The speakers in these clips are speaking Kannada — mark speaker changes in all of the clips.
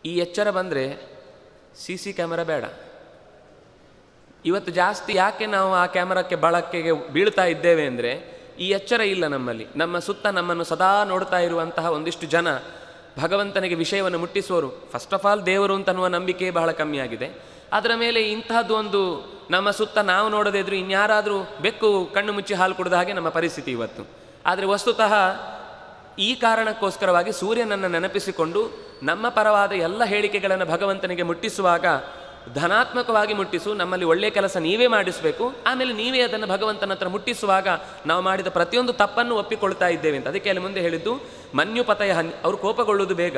Speaker 1: ಈ ಎಚ್ಚರ ಬಂದರೆ CC ಕ್ಯಾಮರಾ ಬೇಡ. ಇವತ್ತು ಜಾಸ್ತಿ ಯಾಕೆ ನಾವು ಆ ಕ್ಯಾಮರಾಕ್ಕೆ ಬಳಕೆಗೆ ಬೀಳ್ತಾ ಇದ್ದೇವೆ ಅಂದರೆ ಈ ಎಚ್ಚರ ಇಲ್ಲ ನಮ್ಮಲ್ಲಿ. ನಮ್ಮ ಸುತ್ತ ನಮ್ಮನ್ನು ಸದಾ ನೋಡ್ತಾ ಇರುವಂತಹ ಒಂದಿಷ್ಟು ಜನ ಭಗವಂತನಿಗೆ ವಿಷಯವನ್ನು ಮುಟ್ಟಿಸುವವರು. ಫಸ್ಟ್ ಆಫ್ ಆಲ್ ದೇವರು ಅಂತನ್ನುವ ನಂಬಿಕೆ ಬಹಳ ಕಮ್ಮಿಯಾಗಿದೆ. ಅದರ ಮೇಲೆ ಇಂತಹದ್ದು ಒಂದು ನಮ್ಮ ಸುತ್ತ ನಾವು ನೋಡದೇ ಇದ್ರೂ ಇನ್ಯಾರಾದರೂ ಬೆಕ್ಕು ಕಣ್ಣು ಮುಚ್ಚಿ ಹಾಲು ಕುಡಿದ ಹಾಗೆ ನಮ್ಮ ಪರಿಸ್ಥಿತಿ ಇವತ್ತು. ಆದರೆ ವಸ್ತುತಃ ಈ ಕಾರಣಕ್ಕೋಸ್ಕರವಾಗಿ ಸೂರ್ಯನನ್ನು ನೆನಪಿಸಿಕೊಂಡು ನಮ್ಮ ಪರವಾದ ಎಲ್ಲ ಹೇಳಿಕೆಗಳನ್ನು ಭಗವಂತನಿಗೆ ಮುಟ್ಟಿಸುವಾಗ ಧನಾತ್ಮಕವಾಗಿ ಮುಟ್ಟಿಸು, ನಮ್ಮಲ್ಲಿ ಒಳ್ಳೆಯ ಕೆಲಸ ನೀವೇ ಮಾಡಿಸಬೇಕು, ಆಮೇಲೆ ನೀವೇ ಅದನ್ನು ಭಗವಂತನ ಹತ್ರ ಮುಟ್ಟಿಸುವಾಗ ನಾವು ಮಾಡಿದ ಪ್ರತಿಯೊಂದು ತಪ್ಪನ್ನು ಒಪ್ಪಿಕೊಳ್ತಾ ಇದ್ದೇವೆ ಅಂತ. ಅದಕ್ಕೆ ಅಲ್ಲಿ ಮುಂದೆ ಹೇಳಿದ್ದು ಮನ್ಯುಪತಯ, ಅವರು ಕೋಪಗೊಳ್ಳುವುದು ಬೇಗ.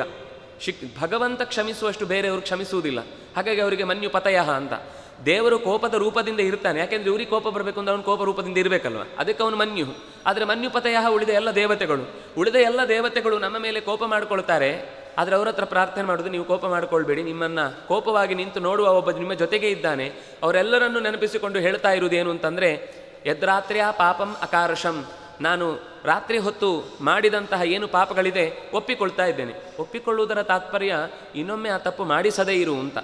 Speaker 1: ಭಗವಂತ ಕ್ಷಮಿಸುವಷ್ಟು ಬೇರೆಯವರು ಕ್ಷಮಿಸುವುದಿಲ್ಲ. ಹಾಗಾಗಿ ಅವರಿಗೆ ಮನ್ಯುಪತಯ ಅಂತ. ದೇವರು ಕೋಪದ ರೂಪದಿಂದ ಇರ್ತಾನೆ, ಯಾಕೆಂದರೆ ಇವ್ರಿಗೆ ಕೋಪ ಬರಬೇಕು ಅಂದರೆ ಅವನು ಕೋಪ ರೂಪದಿಂದ ಇರಬೇಕಲ್ವ, ಅದಕ್ಕೆ ಅವನು ಮನ್ಯು. ಆದರೆ ಮನ್ಯುಪತಯ ಉಳಿದ ಎಲ್ಲ ದೇವತೆಗಳು ನಮ್ಮ ಮೇಲೆ ಕೋಪ ಮಾಡಿಕೊಳ್ತಾರೆ. ಆದರೆ ಅವ್ರ ಹತ್ರ ಪ್ರಾರ್ಥನೆ ಮಾಡೋದು, ನೀವು ಕೋಪ ಮಾಡಿಕೊಳ್ಬೇಡಿ, ನಿಮ್ಮನ್ನು ಕೋಪವಾಗಿ ನಿಂತು ನೋಡುವ ಒಬ್ಬ ನಿಮ್ಮ ಜೊತೆಗೆ ಇದ್ದಾನೆ. ಅವರೆಲ್ಲರನ್ನೂ ನೆನಪಿಸಿಕೊಂಡು ಹೇಳ್ತಾ ಇರುವುದೇನು ಅಂತಂದರೆ, ಯದ್ರಾತ್ರ್ಯ ಪಾಪಂ ಅಕಾರ್ಷಂ, ನಾನು ರಾತ್ರಿ ಹೊತ್ತು ಮಾಡಿದಂತಹ ಏನು ಪಾಪಗಳಿದೆ ಒಪ್ಪಿಕೊಳ್ತಾ ಇದ್ದೇನೆ. ಒಪ್ಪಿಕೊಳ್ಳುವುದರ ತಾತ್ಪರ್ಯ ಇನ್ನೊಮ್ಮೆ ಆ ತಪ್ಪು ಮಾಡಿಸದೇ ಇರು ಅಂತ.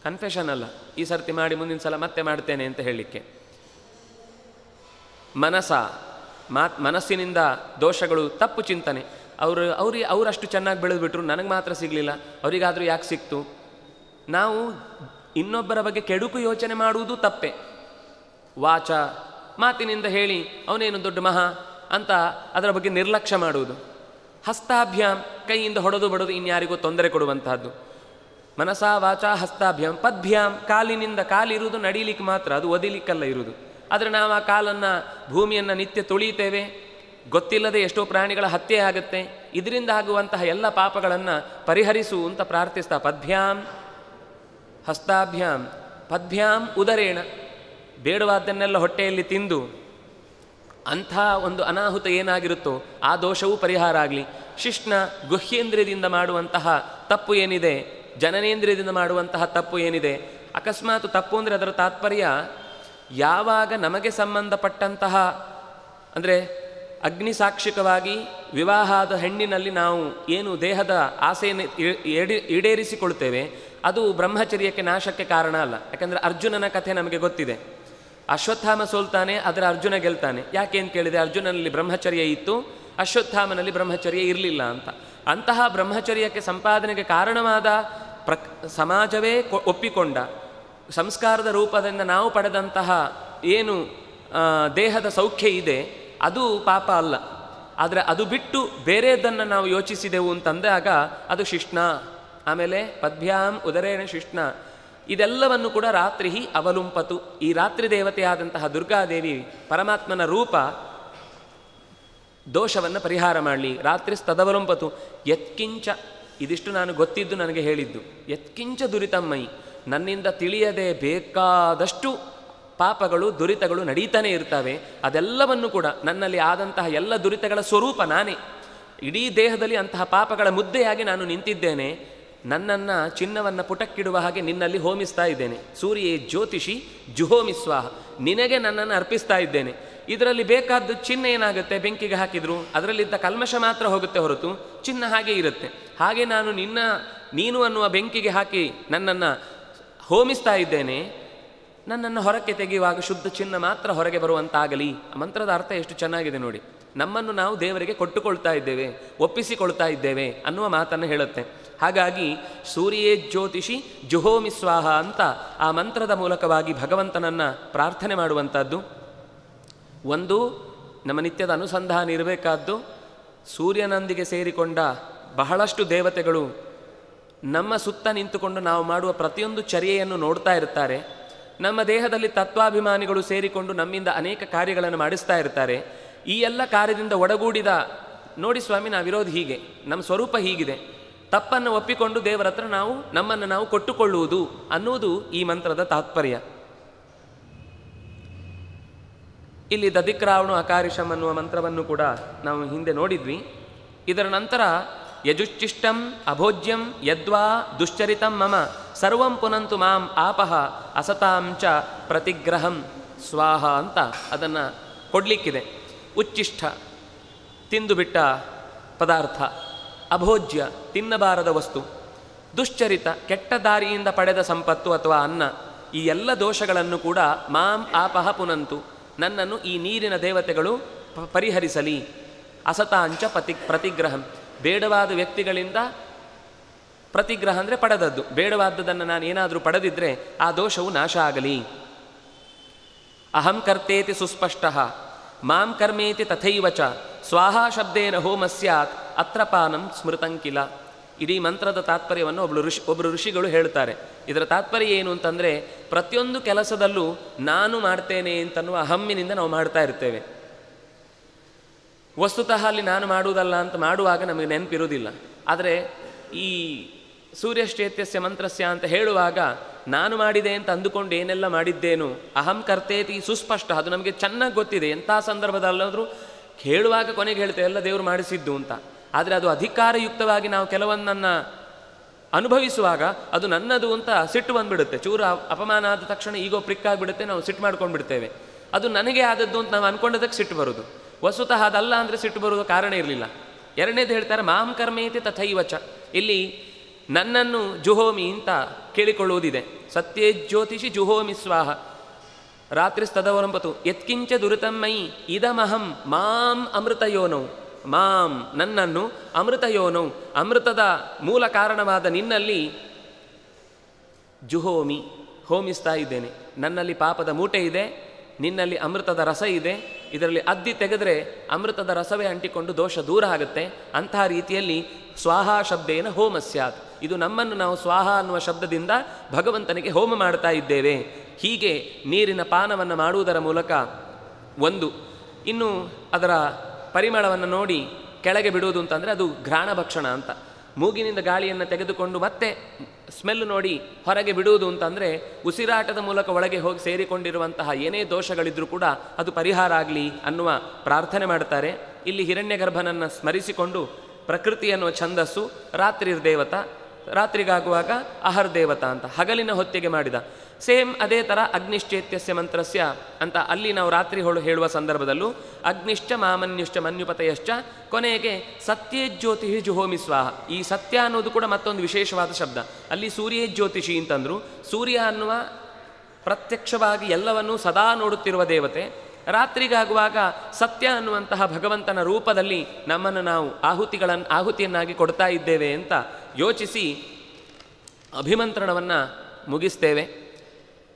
Speaker 1: ಕನ್ಫೆಷನ್ ಅಲ್ಲ, ಈ ಸರ್ತಿ ಮಾಡಿ ಮುಂದಿನ ಸಲ ಮತ್ತೆ ಮಾಡ್ತೇನೆ ಅಂತ ಹೇಳಲಿಕ್ಕೆ. ಮನಸ್ಸಿನಿಂದ ದೋಷಗಳು, ತಪ್ಪು ಚಿಂತನೆ. ಅವರಷ್ಟು ಚೆನ್ನಾಗಿ ಬೆಳೆದುಬಿಟ್ರು, ನನಗೆ ಮಾತ್ರ ಸಿಗಲಿಲ್ಲ, ಅವರಿಗಾದರೂ ಯಾಕೆ ಸಿಕ್ತು? ನಾವು ಇನ್ನೊಬ್ಬರ ಬಗ್ಗೆ ಕೆಡುಕು ಯೋಚನೆ ಮಾಡುವುದು ತಪ್ಪೆ. ವಾಚ, ಮಾತಿನಿಂದ ಹೇಳಿ ಅವನೇನು ದೊಡ್ಡ ಮಹಾ ಅಂತ ಅದರ ಬಗ್ಗೆ ನಿರ್ಲಕ್ಷ್ಯ ಮಾಡುವುದು. ಹಸ್ತಾಭ್ಯಾಮ್, ಕೈಯಿಂದ ಹೊಡೆದು ಬಡೋದು, ಇನ್ಯಾರಿಗೂ ತೊಂದರೆ ಕೊಡುವಂತಹದ್ದು. ಮನಸಾ ವಾಚ ಹಸ್ತಾಭ್ಯಾಮ್. ಪದ್ಭ್ಯಾಮ್, ಕಾಲಿನಿಂದ, ಕಾಲಿರುವುದು ನಡೀಲಿಕ್ಕೆ ಮಾತ್ರ, ಅದು ಒದಿಲಿಕ್ಕಲ್ಲ ಇರುವುದು. ಆದರೆ ನಾವು ಆ ಕಾಲನ್ನು, ಭೂಮಿಯನ್ನು ನಿತ್ಯ ತುಳಿತೇವೆ, ಗೊತ್ತಿಲ್ಲದೆ ಎಷ್ಟೋ ಪ್ರಾಣಿಗಳ ಹತ್ಯೆ ಆಗುತ್ತೆ. ಇದರಿಂದ ಆಗುವಂತಹ ಎಲ್ಲ ಪಾಪಗಳನ್ನು ಪರಿಹರಿಸು ಅಂತ ಪ್ರಾರ್ಥಿಸ್ತಾ, ಪದ್ಭ್ಯಾಮ್ ಹಸ್ತಾಭ್ಯಾಮ್ ಪದ್ಭ್ಯಾಮ್ ಉದರೇಣ, ಬೇಡವಾದ್ದನ್ನೆಲ್ಲ ಹೊಟ್ಟೆಯಲ್ಲಿ ತಿಂದು ಅಂಥ ಒಂದು ಅನಾಹುತ ಏನಾಗಿರುತ್ತೋ ಆ ದೋಷವೂ ಪರಿಹಾರ ಆಗಲಿ. ಶಿಷ್ಣ, ಗುಹ್ಯೇಂದ್ರಿಯದಿಂದ ಮಾಡುವಂತಹ ತಪ್ಪು ಏನಿದೆ, ಜನನೇಂದ್ರಿಯದಿಂದ ಮಾಡುವಂತಹ ತಪ್ಪು ಏನಿದೆ, ಅಕಸ್ಮಾತ್ ತಪ್ಪು ಅಂದರೆ ಅದರ ತಾತ್ಪರ್ಯ ಯಾವಾಗ ನಮಗೆ ಸಂಬಂಧಪಟ್ಟಂತಹ, ಅಂದರೆ ಅಗ್ನಿಸಾಕ್ಷಿಕವಾಗಿ ವಿವಾಹದ ಹೆಣ್ಣಿನಲ್ಲಿ ನಾವು ಏನು ದೇಹದ ಆಸೆಯನ್ನು ಈಡೇರಿಸಿಕೊಳ್ತೇವೆ, ಅದು ಬ್ರಹ್ಮಚರ್ಯಕ್ಕೆ ನಾಶಕ್ಕೆ ಕಾರಣ ಅಲ್ಲ. ಯಾಕಂದರೆ ಅರ್ಜುನನ ಕಥೆ ನಮಗೆ ಗೊತ್ತಿದೆ. ಅಶ್ವತ್ಥಾಮ ಸೋಲ್ತಾನೆ, ಅದರ ಅರ್ಜುನ ಗೆಲ್ತಾನೆ. ಯಾಕೇನು ಕೇಳಿದೆ? ಅರ್ಜುನನಲ್ಲಿ ಬ್ರಹ್ಮಚರ್ಯ ಇತ್ತು, ಅಶ್ವತ್ಥಾಮನಲ್ಲಿ ಬ್ರಹ್ಮಚರ್ಯ ಇರಲಿಲ್ಲ ಅಂತ. ಅಂತಹ ಬ್ರಹ್ಮಚರ್ಯಕ್ಕೆ ಸಂಪಾದನೆಗೆ ಕಾರಣವಾದ ಸಮಾಜವೇ ಒಪ್ಪಿಕೊಂಡ ಸಂಸ್ಕಾರದ ರೂಪದಿಂದ ನಾವು ಪಡೆದಂತಹ ಏನು ದೇಹದ ಸೌಖ್ಯ ಇದೆ, ಅದು ಪಾಪ ಅಲ್ಲ. ಆದರೆ ಅದು ಬಿಟ್ಟು ಬೇರೆದನ್ನು ನಾವು ಯೋಚಿಸಿದೆವು ಅಂತಂದಾಗ ಅದು ಶಿಷ್ಣ. ಆಮೇಲೆ ಪದ್ಭ್ಯಾಂ ಉದರೇಣ ಶಿಷ್ಣ. ಇದೆಲ್ಲವನ್ನು ಕೂಡ ರಾತ್ರಿ ಅವಲುಂಪತು, ಈ ರಾತ್ರಿ ದೇವತೆಯಾದಂತಹ ದುರ್ಗಾದೇವಿ ಪರಮಾತ್ಮನ ರೂಪ ದೋಷವನ್ನು ಪರಿಹಾರ ಮಾಡಲಿ. ರಾತ್ರಿ ತದವಲುಂಪತು ಯತ್ಕಿಂಚ, ಇದಿಷ್ಟು ನಾನು ಗೊತ್ತಿದ್ದು ನನಗೆ ಹೇಳಿದ್ದು. ಯತ್ಕಿಂಚ ದುರಿತಮ್ಮೈ, ನನ್ನಿಂದ ತಿಳಿಯದೆ ಬೇಕಾದಷ್ಟು ಪಾಪಗಳು ದುರಿತಗಳು ನಡೀತಾನೆ ಇರ್ತವೆ. ಅದೆಲ್ಲವನ್ನು ಕೂಡ ನನ್ನಲ್ಲಿ ಆದಂತಹ ಎಲ್ಲ ದುರಿತಗಳ ಸ್ವರೂಪ ನಾನೇ. ಇಡೀ ದೇಹದಲ್ಲಿ ಅಂತಹ ಪಾಪಗಳ ಮುದ್ದೆಯಾಗಿ ನಾನು ನಿಂತಿದ್ದೇನೆ. ನನ್ನನ್ನು ಚಿನ್ನವನ್ನು ಪುಟಕ್ಕಿಡುವ ಹಾಗೆ ನಿನ್ನಲ್ಲಿ ಹೋಮಿಸ್ತಾ ಇದ್ದೇನೆ. ಸೂರ್ಯೇ ಜ್ಯೋತಿಷಿ ಜುಹೋಮಿಸ್ವಾಹ, ನಿನಗೆ ನನ್ನನ್ನು ಅರ್ಪಿಸ್ತಾ ಇದ್ದೇನೆ. ಇದರಲ್ಲಿ ಬೇಕಾದ್ದು ಚಿನ್ನ ಏನಾಗುತ್ತೆ, ಬೆಂಕಿಗೆ ಹಾಕಿದ್ರು ಅದರಲ್ಲಿದ್ದ ಕಲ್ಮಶ ಮಾತ್ರ ಹೋಗುತ್ತೆ ಹೊರತು ಚಿನ್ನ ಹಾಗೆ ಇರುತ್ತೆ. ಹಾಗೆ ನಾನು ನೀನು ಅನ್ನುವ ಬೆಂಕಿಗೆ ಹಾಕಿ ನನ್ನನ್ನು ಹೋಮಿಸ್ತಾ ಇದ್ದೇನೆ. ನನ್ನನ್ನು ಹೊರಕ್ಕೆ ತೆಗೆಯುವಾಗ ಶುದ್ಧ ಚಿನ್ನ ಮಾತ್ರ ಹೊರಗೆ ಬರುವಂತಾಗಲಿ. ಆ ಮಂತ್ರದ ಅರ್ಥ ಎಷ್ಟು ಚೆನ್ನಾಗಿದೆ ನೋಡಿ. ನಮ್ಮನ್ನು ನಾವು ದೇವರಿಗೆ ಕೊಟ್ಟುಕೊಳ್ತಾ ಇದ್ದೇವೆ, ಒಪ್ಪಿಸಿಕೊಳ್ತಾ ಇದ್ದೇವೆ ಅನ್ನುವ ಮಾತನ್ನು ಹೇಳುತ್ತೆ. ಹಾಗಾಗಿ ಸೂರ್ಯೇ ಜ್ಯೋತಿಷಿ ಜುಹೋಮಿ ಸ್ವಾಹ ಅಂತ ಆ ಮಂತ್ರದ ಮೂಲಕವಾಗಿ ಭಗವಂತನನ್ನು ಪ್ರಾರ್ಥನೆ ಮಾಡುವಂಥದ್ದು. ಒಂದು ನಮ್ಮ ನಿತ್ಯದ ಅನುಸಂಧಾನ ಇರಬೇಕಾದ್ದು, ಸೂರ್ಯನೊಂದಿಗೆ ಸೇರಿಕೊಂಡ ಬಹಳಷ್ಟು ದೇವತೆಗಳು ನಮ್ಮ ಸುತ್ತ ನಿಂತುಕೊಂಡು ನಾವು ಮಾಡುವ ಪ್ರತಿಯೊಂದು ಚರ್ಯೆಯನ್ನು ನೋಡ್ತಾ ಇರ್ತಾರೆ. ನಮ್ಮ ದೇಹದಲ್ಲಿ ತತ್ವಾಭಿಮಾನಿಗಳು ಸೇರಿಕೊಂಡು ನಮ್ಮಿಂದ ಅನೇಕ ಕಾರ್ಯಗಳನ್ನು ಮಾಡಿಸ್ತಾ ಇರ್ತಾರೆ. ಈ ಎಲ್ಲ ಕಾರ್ಯದಿಂದ ಒಡಗೂಡಿದ, ನೋಡಿ ಸ್ವಾಮಿ ನಾವಿರೋದು ಹೀಗೆ, ನಮ್ಮ ಸ್ವರೂಪ ಹೀಗಿದೆ, ತಪ್ಪನ್ನು ಒಪ್ಪಿಕೊಂಡು ದೇವರ ಹತ್ರ ನಮ್ಮನ್ನು ನಾವು ಕೊಟ್ಟುಕೊಳ್ಳುವುದು ಅನ್ನುವುದು ಈ ಮಂತ್ರದ ತಾತ್ಪರ್ಯ. ಇಲ್ಲಿ ದಧಿಕ್ರಾವಣು ಅಕಾರಿಷಂ ಅನ್ನುವ ಮಂತ್ರವನ್ನು ಕೂಡ ನಾವು ಹಿಂದೆ ನೋಡಿದ್ವಿ. ಇದರ ನಂತರ ಯಜುಚ್ಚಿಷ್ಟಂ ಅಭೋಜ್ಯಂ ಯದ್ವಾ ದುಶ್ಚರಿತಂ ಮಮ ಸರ್ವಂ ಪುನಂತು ಮಾಂ ಆಪಹ ಅಸತಾಂಚ ಪ್ರತಿಗ್ರಹಂ ಸ್ವಾಹ ಅಂತ ಅದನ್ನು ಕೊಡಲಿಕ್ಕಿದೆ. ಉಚ್ಚಿಷ್ಟ, ತಿಂದು ಬಿಟ್ಟ ಪದಾರ್ಥ, ಅಭೋಜ್ಯ, ತಿನ್ನಬಾರದ ವಸ್ತು, ದುಶ್ಚರಿತ, ಕೆಟ್ಟ ದಾರಿಯಿಂದ ಪಡೆದ ಸಂಪತ್ತು ಅಥವಾ ಅನ್ನ, ಈ ಎಲ್ಲ ದೋಷಗಳನ್ನು ಕೂಡ ಮಾಂ ಆಪಹ ಪುನಂತು, ನನ್ನನ್ನು ಈ ನೀರಿನ ದೇವತೆಗಳು ಪರಿಹರಿಸಲಿ. ಅಸತಾಂಚ ಪ್ರತಿಗ್ರಹಂ, ಬೇಡವಾದ ವ್ಯಕ್ತಿಗಳಿಂದ ಪ್ರತಿಗ್ರಹ ಅಂದರೆ ಪಡೆದದ್ದು, ಬೇಡವಾದದ್ದನ್ನು ನಾನು ಏನಾದರೂ ಪಡೆದಿದ್ದರೆ ಆ ದೋಷವು ನಾಶ ಆಗಲಿ. ಅಹಂ ಕರ್ತೇತಿ ಸುಸ್ಪಷ್ಟ ಮಾಂ ಕರ್ಮೇತಿ ತಥೈವ ಚ ಸ್ವಾಹಾ ಶಬ್ದೇನ ಹೋಮ ಸ್ಯಾತ್ ಅತ್ರಪಾನಂ ಸ್ಮೃತಂಕಿಲ. ಇಡೀ ಮಂತ್ರದ ತಾತ್ಪರ್ಯವನ್ನು ಒಬ್ಬರು ಋಷಿಗಳು ಹೇಳ್ತಾರೆ. ಇದರ ತಾತ್ಪರ್ಯ ಏನು ಅಂತಂದರೆ, ಪ್ರತಿಯೊಂದು ಕೆಲಸದಲ್ಲೂ ನಾನು ಮಾಡ್ತೇನೆ ಅಂತನ್ನುವ ಅಹಮ್ಮಿನಿಂದ ನಾವು ಮಾಡ್ತಾ ಇರ್ತೇವೆ. ವಸ್ತುತಃ ಅಲ್ಲಿ ನಾನು ಮಾಡುವುದಲ್ಲ ಅಂತ ಮಾಡುವಾಗ ನಮಗೆ ನೆನಪಿರುವುದಿಲ್ಲ. ಆದರೆ ಈ ಸೂರ್ಯಶ್ಚೇತ್ಯಸ್ಯ ಮಂತ್ರಸ್ಯ ಅಂತ ಹೇಳುವಾಗ ನಾನು ಮಾಡಿದೆ ಅಂತ ಅಂದುಕೊಂಡು ಏನೆಲ್ಲ ಮಾಡಿದ್ದೇನು, ಅಹಂ ಕರ್ತೇತಿ ಸುಸ್ಪಷ್ಟ, ಅದು ನಮಗೆ ಚೆನ್ನಾಗಿ ಗೊತ್ತಿದೆ. ಎಂಥ ಸಂದರ್ಭದಲ್ಲಾದರೂ ಹೇಳುವಾಗ ಕೊನೆಗೆ ಹೇಳ್ತೇವೆ ಎಲ್ಲ ದೇವರು ಮಾಡಿಸಿದ್ದು ಅಂತ. ಆದರೆ ಅದು ಅಧಿಕಾರಯುಕ್ತವಾಗಿ ನಾವು ಕೆಲವೊಂದನ್ನು ಅನುಭವಿಸುವಾಗ ಅದು ನನ್ನದು ಅಂತ ಸಿಟ್ಟು ಬಂದುಬಿಡುತ್ತೆ. ಚೂರು ಅಪಮಾನ ಆದ ತಕ್ಷಣ ಈಗೋ ಪ್ರಿಕ್ಕಾಗಿಬಿಡುತ್ತೆ, ನಾವು ಸಿಟ್ಟು ಮಾಡ್ಕೊಂಡು ಬಿಡ್ತೇವೆ. ಅದು ನನಗೆ ಆದದ್ದು ಅಂತ ನಾವು ಅಂದ್ಕೊಂಡದಕ್ಕೆ ಸಿಟ್ಟು ಬರೋದು. ವಸ್ತುತಃ ಅದಲ್ಲ ಅಂದರೆ ಸಿಟ್ಟು ಬರೋದು ಕಾರಣ ಇರಲಿಲ್ಲ. ಎರಡನೇದು ಹೇಳ್ತಾರೆ ಮಾಂ ಕರ್ಮೇತಿ ತಥೈವಚ, ಇಲ್ಲಿ ನನ್ನನ್ನು ಜುಹೋಮಿ ಅಂತ ಕೇಳಿಕೊಳ್ಳುವುದಿದೆ. ಸತ್ಯೇ ಜ್ಯೋತಿಷಿ ಜುಹೋಮಿ ಸ್ವಾಹ ರಾತ್ರಿಸ್ತದವರಂಪತು ಯತ್ಕಿಂಚ ದುರಿತಮ್ಮೈ ಇದಮಹಂ ಮಾಂ ಅಮೃತಯೋನೌ, ಮಾಂ ನನ್ನನ್ನು ಅಮೃತಯೋನೌ ಅಮೃತದ ಮೂಲ ಕಾರಣವಾದ ನಿನ್ನಲ್ಲಿ ಜುಹೋಮಿ ಹೋಮಿಸ್ತಾ ಇದ್ದೇನೆ. ನನ್ನಲ್ಲಿ ಪಾಪದ ಮೂಟೆ ಇದೆ, ನಿನ್ನಲ್ಲಿ ಅಮೃತದ ರಸ ಇದೆ. ಇದರಲ್ಲಿ ಅದ್ದಿ ತೆಗೆದರೆ ಅಮೃತದ ರಸವೇ ಅಂಟಿಕೊಂಡು ದೋಷ ದೂರ ಆಗುತ್ತೆ. ಅಂತಹ ರೀತಿಯಲ್ಲಿ ಸ್ವಾಹಾ ಶಬ್ದೇನ ಹೋಮ ಸ್ಯಾತ್, ಇದು ನಮ್ಮನ್ನು ನಾವು ಸ್ವಾಹ ಅನ್ನುವ ಶಬ್ದದಿಂದ ಭಗವಂತನಿಗೆ ಹೋಮ ಮಾಡ್ತಾ ಇದ್ದೇವೆ. ಹೀಗೆ ನೀರಿನ ಪಾನವನ್ನು ಮಾಡುವುದರ ಮೂಲಕ ಒಂದು, ಇನ್ನು ಅದರ ಪರಿಮಳವನ್ನು ನೋಡಿ ಕೆಳಗೆ ಬಿಡುವುದು ಅಂತಂದರೆ ಅದು ಘ್ರಾಣ ಭಕ್ಷಣ ಅಂತ. ಮೂಗಿನಿಂದ ಗಾಳಿಯನ್ನು ತೆಗೆದುಕೊಂಡು ಮತ್ತೆ ಸ್ಮೆಲ್ ನೋಡಿ ಹೊರಗೆ ಬಿಡುವುದು ಅಂತಂದರೆ ಉಸಿರಾಟದ ಮೂಲಕ ಒಳಗೆ ಹೋಗಿ ಸೇರಿಕೊಂಡಿರುವಂತಹ ಏನೇ ದೋಷಗಳಿದ್ರೂ ಕೂಡ ಅದು ಪರಿಹಾರ ಆಗಲಿ ಅನ್ನುವ ಪ್ರಾರ್ಥನೆ ಮಾಡ್ತಾರೆ. ಇಲ್ಲಿ ಹಿರಣ್ಯಗರ್ಭನನ್ನು ಸ್ಮರಿಸಿಕೊಂಡು ಪ್ರಕೃತಿ ಅನ್ನುವ ಛಂದಸ್ಸು ರಾತ್ರಿರ್ದೇವತ, ರಾತ್ರಿಗಾಗುವಾಗ ಅಹರ್ದೇವತ ಅಂತ ಹಗಲಿನ ಹೊತ್ತಿಗೆ ಮಾಡಿದ. ಸೇಮ್ ಅದೇ ಥರ ಅಗ್ನಿಶ್ಚೇತ್ಯಸ್ಯ ಮಂತ್ರಸ್ಯ ಅಂತ ಅಲ್ಲಿ ನಾವು ರಾತ್ರಿ ಹೇಳುವ ಸಂದರ್ಭದಲ್ಲೂ ಅಗ್ನಿಶ್ಚ ಮಾಮನ್ಯುಶ್ಚ ಮನ್ಯುಪತಯಶ್ಚ, ಕೊನೆಗೆ ಸತ್ಯೇ ಜ್ಯೋತಿಷಿ ಜುಹೋಮಿ ಸ್ವಾಹ. ಈ ಸತ್ಯ ಅನ್ನೋದು ಕೂಡ ಮತ್ತೊಂದು ವಿಶೇಷವಾದ ಶಬ್ದ. ಅಲ್ಲಿ ಸೂರ್ಯೇ ಜ್ಯೋತಿಷಿ ಅಂತಂದರು. ಸೂರ್ಯ ಅನ್ನುವ ಪ್ರತ್ಯಕ್ಷವಾಗಿ ಎಲ್ಲವನ್ನೂ ಸದಾ ನೋಡುತ್ತಿರುವ ದೇವತೆ. ರಾತ್ರಿಗಾಗುವಾಗ ಸತ್ಯ ಅನ್ನುವಂತಹ ಭಗವಂತನ ರೂಪದಲ್ಲಿ ನಮ್ಮನ್ನು ನಾವು ಆಹುತಿಯನ್ನಾಗಿ ಕೊಡ್ತಾ ಇದ್ದೇವೆ ಅಂತ ಯೋಚಿಸಿ ಅಭಿಮಂತ್ರಣವನ್ನು ಮುಗಿಸ್ತೇವೆ.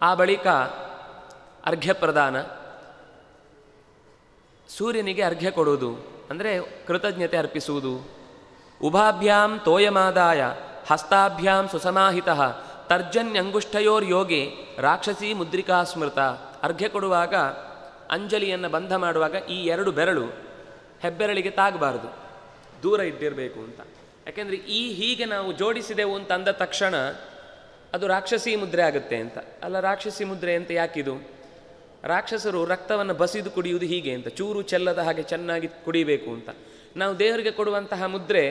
Speaker 1: ಆ ಬಳಿಕ ಅರ್ಘ್ಯ ಪ್ರದಾನ. ಸೂರ್ಯನಿಗೆ ಅರ್ಘ್ಯ ಕೊಡುವುದು ಅಂದರೆ ಕೃತಜ್ಞತೆ ಅರ್ಪಿಸುವುದು. ಉಭಾಭ್ಯಾಂ ತೋಯಮಾದಾಯ ಹಸ್ತಾಭ್ಯಾಂ ಸುಸಮಾಹಿತಃ ತರ್ಜನ್ಯಂಗುಷ್ಠಯೋರ್ಯೋಗೆ ರಾಕ್ಷಸೀ ಮುದ್ರಿಕಾ ಸ್ಮೃತ. ಅರ್ಘ್ಯ ಕೊಡುವಾಗ ಅಂಜಲಿಯನ್ನು ಬಂಧ ಮಾಡುವಾಗ ಈ ಎರಡು ಬೆರಳು ಹೆಬ್ಬೆರಳಿಗೆ ತಾಗಬಾರದು, ದೂರ ಇಟ್ಟಿರಬೇಕು ಅಂತ. ಯಾಕೆಂದರೆ ಹೀಗೆ ನಾವು ಜೋಡಿಸಿದೆವು ಅಂತ ಅಂದ ತಕ್ಷಣ ಅದು ರಾಕ್ಷಸಿ ಮುದ್ರೆ ಆಗುತ್ತೆ ಅಂತ. ಅಲ್ಲ, ರಾಕ್ಷಸಿ ಮುದ್ರೆ ಅಂತ ಯಾಕಿದು? ರಾಕ್ಷಸರು ರಕ್ತವನ್ನು ಬಸಿದು ಕುಡಿಯುವುದು ಹೀಗೆ ಅಂತ, ಚೂರು ಚೆಲ್ಲದ ಹಾಗೆ ಚೆನ್ನಾಗಿ ಕುಡಿಬೇಕು ಅಂತ. ನಾವು ದೇವರಿಗೆ ಕೊಡುವಂತಹ ಮುದ್ರೆ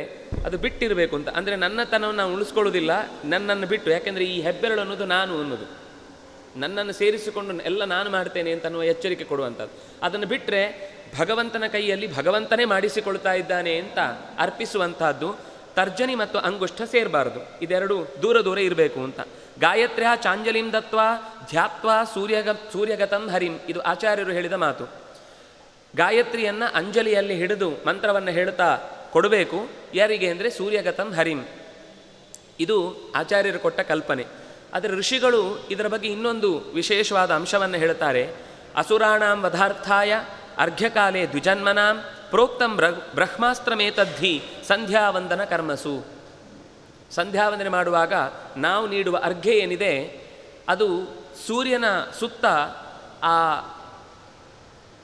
Speaker 1: ಅದು ಬಿಟ್ಟಿರಬೇಕು ಅಂತ. ಅಂದರೆ ನನ್ನತನವನ್ನು ನಾವು ಉಳಿಸ್ಕೊಳ್ಳೋದಿಲ್ಲ, ನನ್ನನ್ನು ಬಿಟ್ಟು. ಯಾಕೆಂದರೆ ಈ ಹೆಬ್ಬೆರಳು ಅನ್ನೋದು ನಾನು ಅನ್ನೋದು, ನನ್ನನ್ನು ಸೇರಿಸಿಕೊಂಡು ಎಲ್ಲ ನಾನು ಮಾಡ್ತೇನೆ ಅಂತ ಅನ್ನುವ ಎಚ್ಚರಿಕೆ ಕೊಡುವಂಥದ್ದು. ಅದನ್ನು ಬಿಟ್ಟರೆ ಭಗವಂತನ ಕೈಯಲ್ಲಿ ಭಗವಂತನೇ ಮಾಡಿಸಿಕೊಳ್ತಾ ಇದ್ದಾನೆ ಅಂತ ಅರ್ಪಿಸುವಂತಹದ್ದು. ತರ್ಜನಿ ಮತ್ತು ಅಂಗುಷ್ಠ ಸೇರಬಾರದು, ಇದೆರಡು ದೂರ ದೂರ ಇರಬೇಕು ಅಂತ. ಗಾಯತ್ರ್ಯ ಚಾಂಜಲಿಂ ದತ್ವಾ ಧ್ಯಾತ್ವಾ ಸೂರ್ಯಗತಂ ಹರಿಂ, ಇದು ಆಚಾರ್ಯರು ಹೇಳಿದ ಮಾತು. ಗಾಯತ್ರಿಯನ್ನು ಅಂಜಲಿಯಲ್ಲಿ ಹಿಡಿದು ಮಂತ್ರವನ್ನು ಹೇಳ್ತಾ ಕೊಡಬೇಕು. ಯಾರಿಗೆ ಅಂದರೆ ಸೂರ್ಯಗತಂ ಹರಿಂ, ಇದು ಆಚಾರ್ಯರು ಕೊಟ್ಟ ಕಲ್ಪನೆ. ಆದರೆ ಋಷಿಗಳು ಇದರ ಬಗ್ಗೆ ಇನ್ನೊಂದು ವಿಶೇಷವಾದ ಅಂಶವನ್ನು ಹೇಳ್ತಾರೆ. ಅಸುರಾಣಾಂ ವಧಾರ್ಥಾಯ ಅರ್ಘ್ಯಕಾಲೇ ದ್ವಿಜನ್ಮನಾಂ ಪ್ರೋಕ್ತಂ ಬ್ರಹ್ಮಾಸ್ತ್ರಮೇತದ್ಧಿ ಸಂಧ್ಯಾವಂದನ ಕರ್ಮಸು. ಸಂಧ್ಯಾವಂದನೆ ಮಾಡುವಾಗ ನಾವು ನೀಡುವ ಅರ್ಘ್ಯ ಏನಿದೆ ಅದು ಸೂರ್ಯನ ಸುತ್ತ ಆ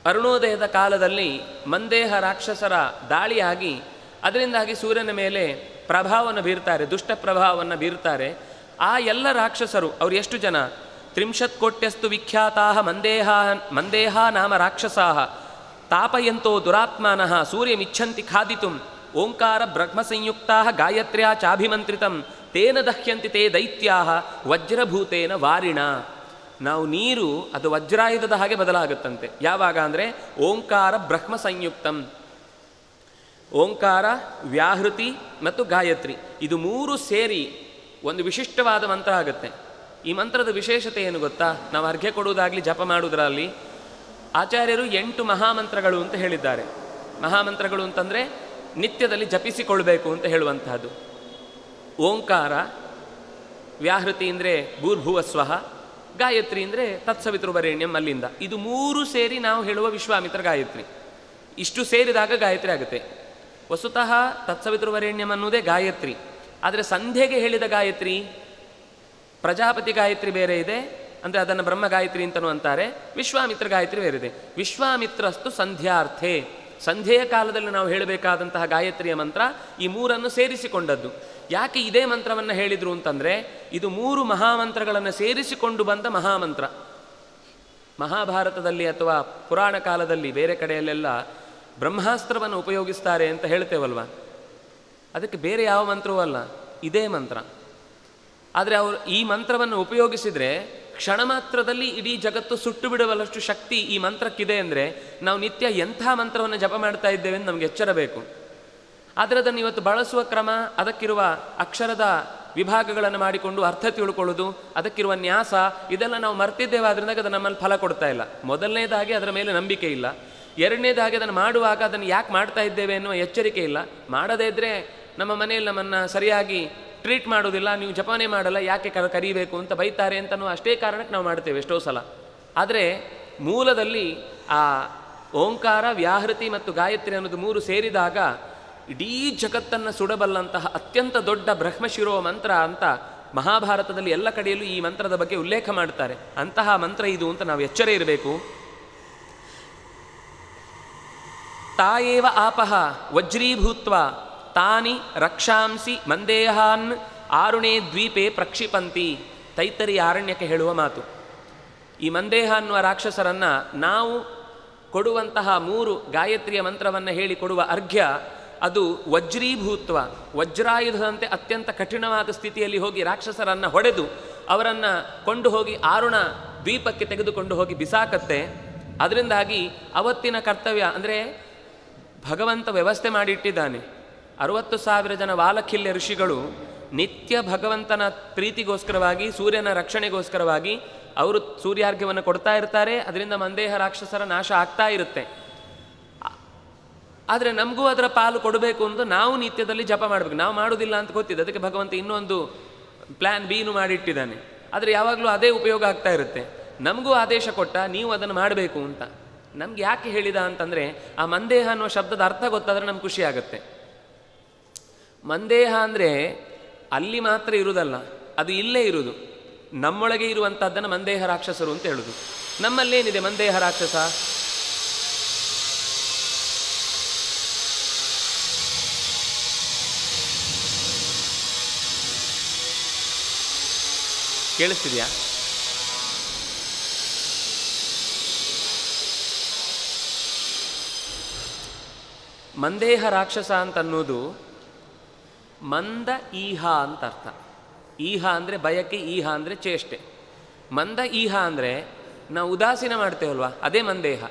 Speaker 1: ಅರುಣೋದಯದ ಕಾಲದಲ್ಲಿ ಮಂದೇಹ ರಾಕ್ಷಸರ ದಾಳಿಯಾಗಿ ಅದರಿಂದಾಗಿ ಸೂರ್ಯನ ಮೇಲೆ ಪ್ರಭಾವವನ್ನು ಬೀರ್ತಾರೆ, ದುಷ್ಟ ಪ್ರಭಾವವನ್ನು ಬೀರ್ತಾರೆ. ಆ ಎಲ್ಲ ರಾಕ್ಷಸರು, ಅವರು ಎಷ್ಟು ಜನ? 30 ಕೋಟ್ಯಸ್ತು ವಿಖ್ಯಾತಾ ಮಂದೇಹ ನಾಮ ರಾಕ್ಷಸಾ ತಾಪಯಂತೋ ದುರಾತ್ಮಾನಃ ಸೂರ್ಯಮಿಚ್ಛಂತಿ ಖಾದಿತುಂ ಓಂಕಾರ ಬ್ರಹ್ಮ ಸಂಯುಕ್ತಾ ಗಾಯತ್ರ್ಯಾ ಚಾಭಿಮಂತ್ರಿತಂ ತೇನ ದಹ್ಯಂತಿ ತೇ ದೈತ್ಯಾಹ ವಜ್ರಭೂತೇನ ವಾರಿಣ. ನಾವು ನೀರು ಅದು ವಜ್ರಾಯುಧದ ಹಾಗೆ ಬದಲಾಗುತ್ತಂತೆ. ಯಾವಾಗ ಅಂದರೆ ಓಂಕಾರ ಬ್ರಹ್ಮ ಸಂಯುಕ್ತಂ, ಓಂಕಾರ ವ್ಯಾಹೃತಿ ಮತ್ತು ಗಾಯತ್ರಿ ಇದು ಮೂರು ಸೇರಿ ಒಂದು ವಿಶಿಷ್ಟವಾದ ಮಂತ್ರ ಆಗುತ್ತೆ. ಈ ಮಂತ್ರದ ವಿಶೇಷತೆ ಏನು ಗೊತ್ತಾ? ನಾವು ಅರ್ಘ್ಯ ಕೊಡುವುದಾಗಲಿ ಜಪ ಮಾಡುವುದರಲ್ಲಿ ಆಚಾರ್ಯರು 8 ಮಹಾಮಂತ್ರಗಳು ಅಂತ ಹೇಳಿದ್ದಾರೆ. ಮಹಾಮಂತ್ರಗಳು ಅಂತಂದರೆ ನಿತ್ಯದಲ್ಲಿ ಜಪಿಸಿಕೊಳ್ಬೇಕು ಅಂತ ಹೇಳುವಂತಹದ್ದು. ಓಂಕಾರ, ವ್ಯಾಹೃತಿ ಅಂದರೆ ಭೂರ್ಭುವಸ್ವಃ, ಗಾಯತ್ರಿ ಅಂದರೆ ತತ್ಸವಿತೃವರೆಣ್ಯಂ, ಅಲ್ಲಿಂದ ಇದು 3 ಸೇರಿ ನಾವು ಹೇಳುವ ವಿಶ್ವಾಮಿತ್ರ ಗಾಯತ್ರಿ. ಇಷ್ಟು ಸೇರಿದಾಗ ಗಾಯತ್ರಿ ಆಗುತ್ತೆ. ವಸ್ತುತಃ ತತ್ಸವಿತೃವರೆಣ್ಯಂ ಅನ್ನೋದೇ ಗಾಯತ್ರಿ. ಆದರೆ ಸಂಧ್ಯೆಗೆ ಹೇಳಿದ ಗಾಯತ್ರಿ ಪ್ರಜಾಪತಿ ಗಾಯತ್ರಿ ಬೇರೆ ಇದೆ, ಅಂದರೆ ಅದನ್ನು ಬ್ರಹ್ಮ ಗಾಯತ್ರಿ ಅಂತಲೂ ಅಂತಾರೆ. ವಿಶ್ವಾಮಿತ್ರ ಗಾಯತ್ರಿ ಬೇರೆಯಿದೆ. ವಿಶ್ವಾಮಿತ್ರಸ್ತು ಸಂಧ್ಯಾರ್ಥೆ, ಸಂಧ್ಯೆಯ ಕಾಲದಲ್ಲಿ ನಾವು ಹೇಳಬೇಕಾದಂತಹ ಗಾಯತ್ರಿಯ ಮಂತ್ರ ಈ 3 ಸೇರಿಸಿಕೊಂಡದ್ದು. ಯಾಕೆ ಇದೇ ಮಂತ್ರವನ್ನು ಹೇಳಿದರು ಅಂತಂದರೆ, ಇದು 3 ಮಹಾಮಂತ್ರಗಳನ್ನು ಸೇರಿಸಿಕೊಂಡು ಬಂದ ಮಹಾಮಂತ್ರ. ಮಹಾಭಾರತದಲ್ಲಿ ಅಥವಾ ಪುರಾಣ ಕಾಲದಲ್ಲಿ ಬೇರೆ ಕಡೆಯಲ್ಲೆಲ್ಲ ಬ್ರಹ್ಮಾಸ್ತ್ರವನ್ನು ಉಪಯೋಗಿಸ್ತಾರೆ ಅಂತ ಹೇಳ್ತೇವಲ್ವ, ಅದಕ್ಕೆ ಬೇರೆ ಯಾವ ಮಂತ್ರವೂ ಅಲ್ಲ, ಇದೇ ಮಂತ್ರ. ಆದರೆ ಅವರು ಈ ಮಂತ್ರವನ್ನು ಉಪಯೋಗಿಸಿದರೆ ಕ್ಷಣ ಮಾತ್ರದಲ್ಲಿ ಇಡೀ ಜಗತ್ತು ಸುಟ್ಟು ಬಿಡುವಲ್ಲಷ್ಟು ಶಕ್ತಿ ಈ ಮಂತ್ರಕ್ಕಿದೆ. ಅಂದರೆ ನಾವು ನಿತ್ಯ ಎಂಥ ಮಂತ್ರವನ್ನು ಜಪ ಮಾಡ್ತಾ ಇದ್ದೇವೆ ಅಂತ ನಮಗೆ ಎಚ್ಚರ ಬೇಕು. ಆದರೆ ಅದನ್ನು ಇವತ್ತು ಬಳಸುವ ಕ್ರಮ, ಅದಕ್ಕಿರುವ ಅಕ್ಷರದ ವಿಭಾಗಗಳನ್ನು ಮಾಡಿಕೊಂಡು ಅರ್ಥ ತಿಳ್ಕೊಳ್ಳೋದು, ಅದಕ್ಕಿರುವ ನ್ಯಾಸ, ಇದೆಲ್ಲ ನಾವು ಮರ್ತಿದ್ದೇವೆ. ಅದರಿಂದ ಅದು ನಮ್ಮಲ್ಲಿ ಫಲ ಕೊಡ್ತಾ ಇಲ್ಲ. ಮೊದಲನೇದಾಗಿ ಅದರ ಮೇಲೆ ನಂಬಿಕೆ ಇಲ್ಲ. ಎರಡನೇದಾಗಿ ಅದನ್ನು ಮಾಡುವಾಗ ಅದನ್ನು ಯಾಕೆ ಮಾಡ್ತಾ ಇದ್ದೇವೆ ಎನ್ನುವ ಎಚ್ಚರಿಕೆ ಇಲ್ಲ. ಮಾಡದೇ ಇದ್ದರೆ ನಮ್ಮ ಮನೆಯಲ್ಲಿ ನಮ್ಮನ್ನು ಸರಿಯಾಗಿ ಟ್ರೀಟ್ ಮಾಡೋದಿಲ್ಲ, ನೀವು ಜಪಾನೇ ಮಾಡಲ್ಲ, ಯಾಕೆ ಕರೀಬೇಕು ಅಂತ ಬೈತಾರೆ ಅಂತನೂ ಅಷ್ಟೇ ಕಾರಣಕ್ಕೆ ನಾವು ಮಾಡ್ತೇವೆ ಎಷ್ಟೋ ಸಲ. ಆದರೆ ಮೂಲದಲ್ಲಿ ಆ ಓಂಕಾರ, ವ್ಯಾಹೃತಿ ಮತ್ತು ಗಾಯತ್ರಿ ಅನ್ನೋದು 3 ಸೇರಿದಾಗ ಇಡೀ ಜಗತ್ತನ್ನು ಸುಡಬಲ್ಲಂತಹ ಅತ್ಯಂತ ದೊಡ್ಡ ಬ್ರಹ್ಮಶಿರೋ ಮಂತ್ರ ಅಂತ ಮಹಾಭಾರತದಲ್ಲಿ ಎಲ್ಲ ಕಡೆಯಲ್ಲೂ ಈ ಮಂತ್ರದ ಬಗ್ಗೆ ಉಲ್ಲೇಖ ಮಾಡ್ತಾರೆ. ಅಂತಹ ಮಂತ್ರ ಇದು ಅಂತ ನಾವು ಎಚ್ಚರ ಇರಬೇಕು. ತಾಯೇವ ಆಪಹ ವಜ್ರೀಭೂತ್ವ ತಾನಿ ರಕ್ಷಾಂಸಿ ಮಂದೇಹಾನ್ ಆರುಣೇ ದ್ವೀಪೆ ಪ್ರಕ್ಷಿಪಂತಿ. ತೈತರಿ ಆರಣ್ಯಕ್ಕೆ ಹೇಳುವ ಮಾತು. ಈ ಮಂದೇಹ ಅನ್ನುವ ರಾಕ್ಷಸರನ್ನು ನಾವು ಕೊಡುವಂತಹ 3 ಗಾಯತ್ರಿಯ ಮಂತ್ರವನ್ನು ಹೇಳಿ ಕೊಡುವ ಅರ್ಘ್ಯ ಅದು ವಜ್ರೀಭೂತ್ವ, ವಜ್ರಾಯುಧದಂತೆ ಅತ್ಯಂತ ಕಠಿಣವಾದ ಸ್ಥಿತಿಯಲ್ಲಿ ಹೋಗಿ ರಾಕ್ಷಸರನ್ನು ಹೊಡೆದು ಅವರನ್ನು ಕೊಂಡು ಹೋಗಿ ಆರುಣ ದ್ವೀಪಕ್ಕೆ ತೆಗೆದುಕೊಂಡು ಹೋಗಿ ಬಿಸಾಕತ್ತೆ. ಅದರಿಂದಾಗಿ ಅವತ್ತಿನ ಕರ್ತವ್ಯ ಅಂದರೆ ಭಗವಂತ ವ್ಯವಸ್ಥೆ ಮಾಡಿಟ್ಟಿದ್ದಾನೆ. 60,000 ಜನ ವಾಲಖಿಲ್ಯ ಋಷಿಗಳು ನಿತ್ಯ ಭಗವಂತನ ಪ್ರೀತಿಗೋಸ್ಕರವಾಗಿ, ಸೂರ್ಯನ ರಕ್ಷಣೆಗೋಸ್ಕರವಾಗಿ ಅವರು ಸೂರ್ಯಾರ್ಘ್ಯವನ್ನು ಕೊಡ್ತಾ ಇರ್ತಾರೆ. ಅದರಿಂದ ಮಂದೇಹ ರಾಕ್ಷಸರ ನಾಶ ಆಗ್ತಾ ಇರುತ್ತೆ. ಆದರೆ ನಮಗೂ ಅದರ ಪಾಲು ಕೊಡಬೇಕು ಅಂತ ನಾವು ನಿತ್ಯದಲ್ಲಿ ಜಪ ಮಾಡಬೇಕು. ನಾವು ಮಾಡೋದಿಲ್ಲ ಅಂತ ಗೊತ್ತಿದೆ, ಅದಕ್ಕೆ ಭಗವಂತ ಇನ್ನೊಂದು ಪ್ಲ್ಯಾನ್ ಬಿನು ಮಾಡಿಟ್ಟಿದ್ದಾನೆ. ಆದರೆ ಯಾವಾಗಲೂ ಅದೇ ಉಪಯೋಗ ಆಗ್ತಾ ಇರುತ್ತೆ. ನಮಗೂ ಆದೇಶ ಕೊಟ್ಟ, ನೀವು ಅದನ್ನು ಮಾಡಬೇಕು ಅಂತ. ನಮ್ಗೆ ಯಾಕೆ ಹೇಳಿದ ಅಂತಂದರೆ, ಆ ಮಂದೇಹ ಅನ್ನೋ ಶಬ್ದದ ಅರ್ಥ ಗೊತ್ತಾದರೆ ನಮ್ಗೆ ಖುಷಿ ಆಗುತ್ತೆ. ಮಂದೇಹ ಅಂದರೆ ಅಲ್ಲಿ ಮಾತ್ರ ಇರುವುದಲ್ಲ, ಅದು ಇಲ್ಲೇ ಇರುವುದು, ನಮ್ಮೊಳಗೆ ಇರುವಂಥದ್ದನ್ನು ಮಂದೇಹ ರಾಕ್ಷಸರು ಅಂತ ಹೇಳುದು. ನಮ್ಮಲ್ಲೇನಿದೆ ಮಂದೇಹ ರಾಕ್ಷಸ? ಕೇಳಿಸ್ತಿದ್ಯಾ? ಮಂದೇಹ ರಾಕ್ಷಸ ಅಂತನ್ನೋದು ಮಂದ ಈಹ ಅಂತ ಅರ್ಥ. ಈಹ ಅಂದರೆ ಬಯಕೆ, ಈಹ ಅಂದರೆ ಚೇಷ್ಟೆ. ಮಂದ ಈಹ ಅಂದರೆ ನಾವು ಉದಾಸೀನ ಮಾಡ್ತೇವಲ್ವ, ಅದೇ ಮಂದೇಹ.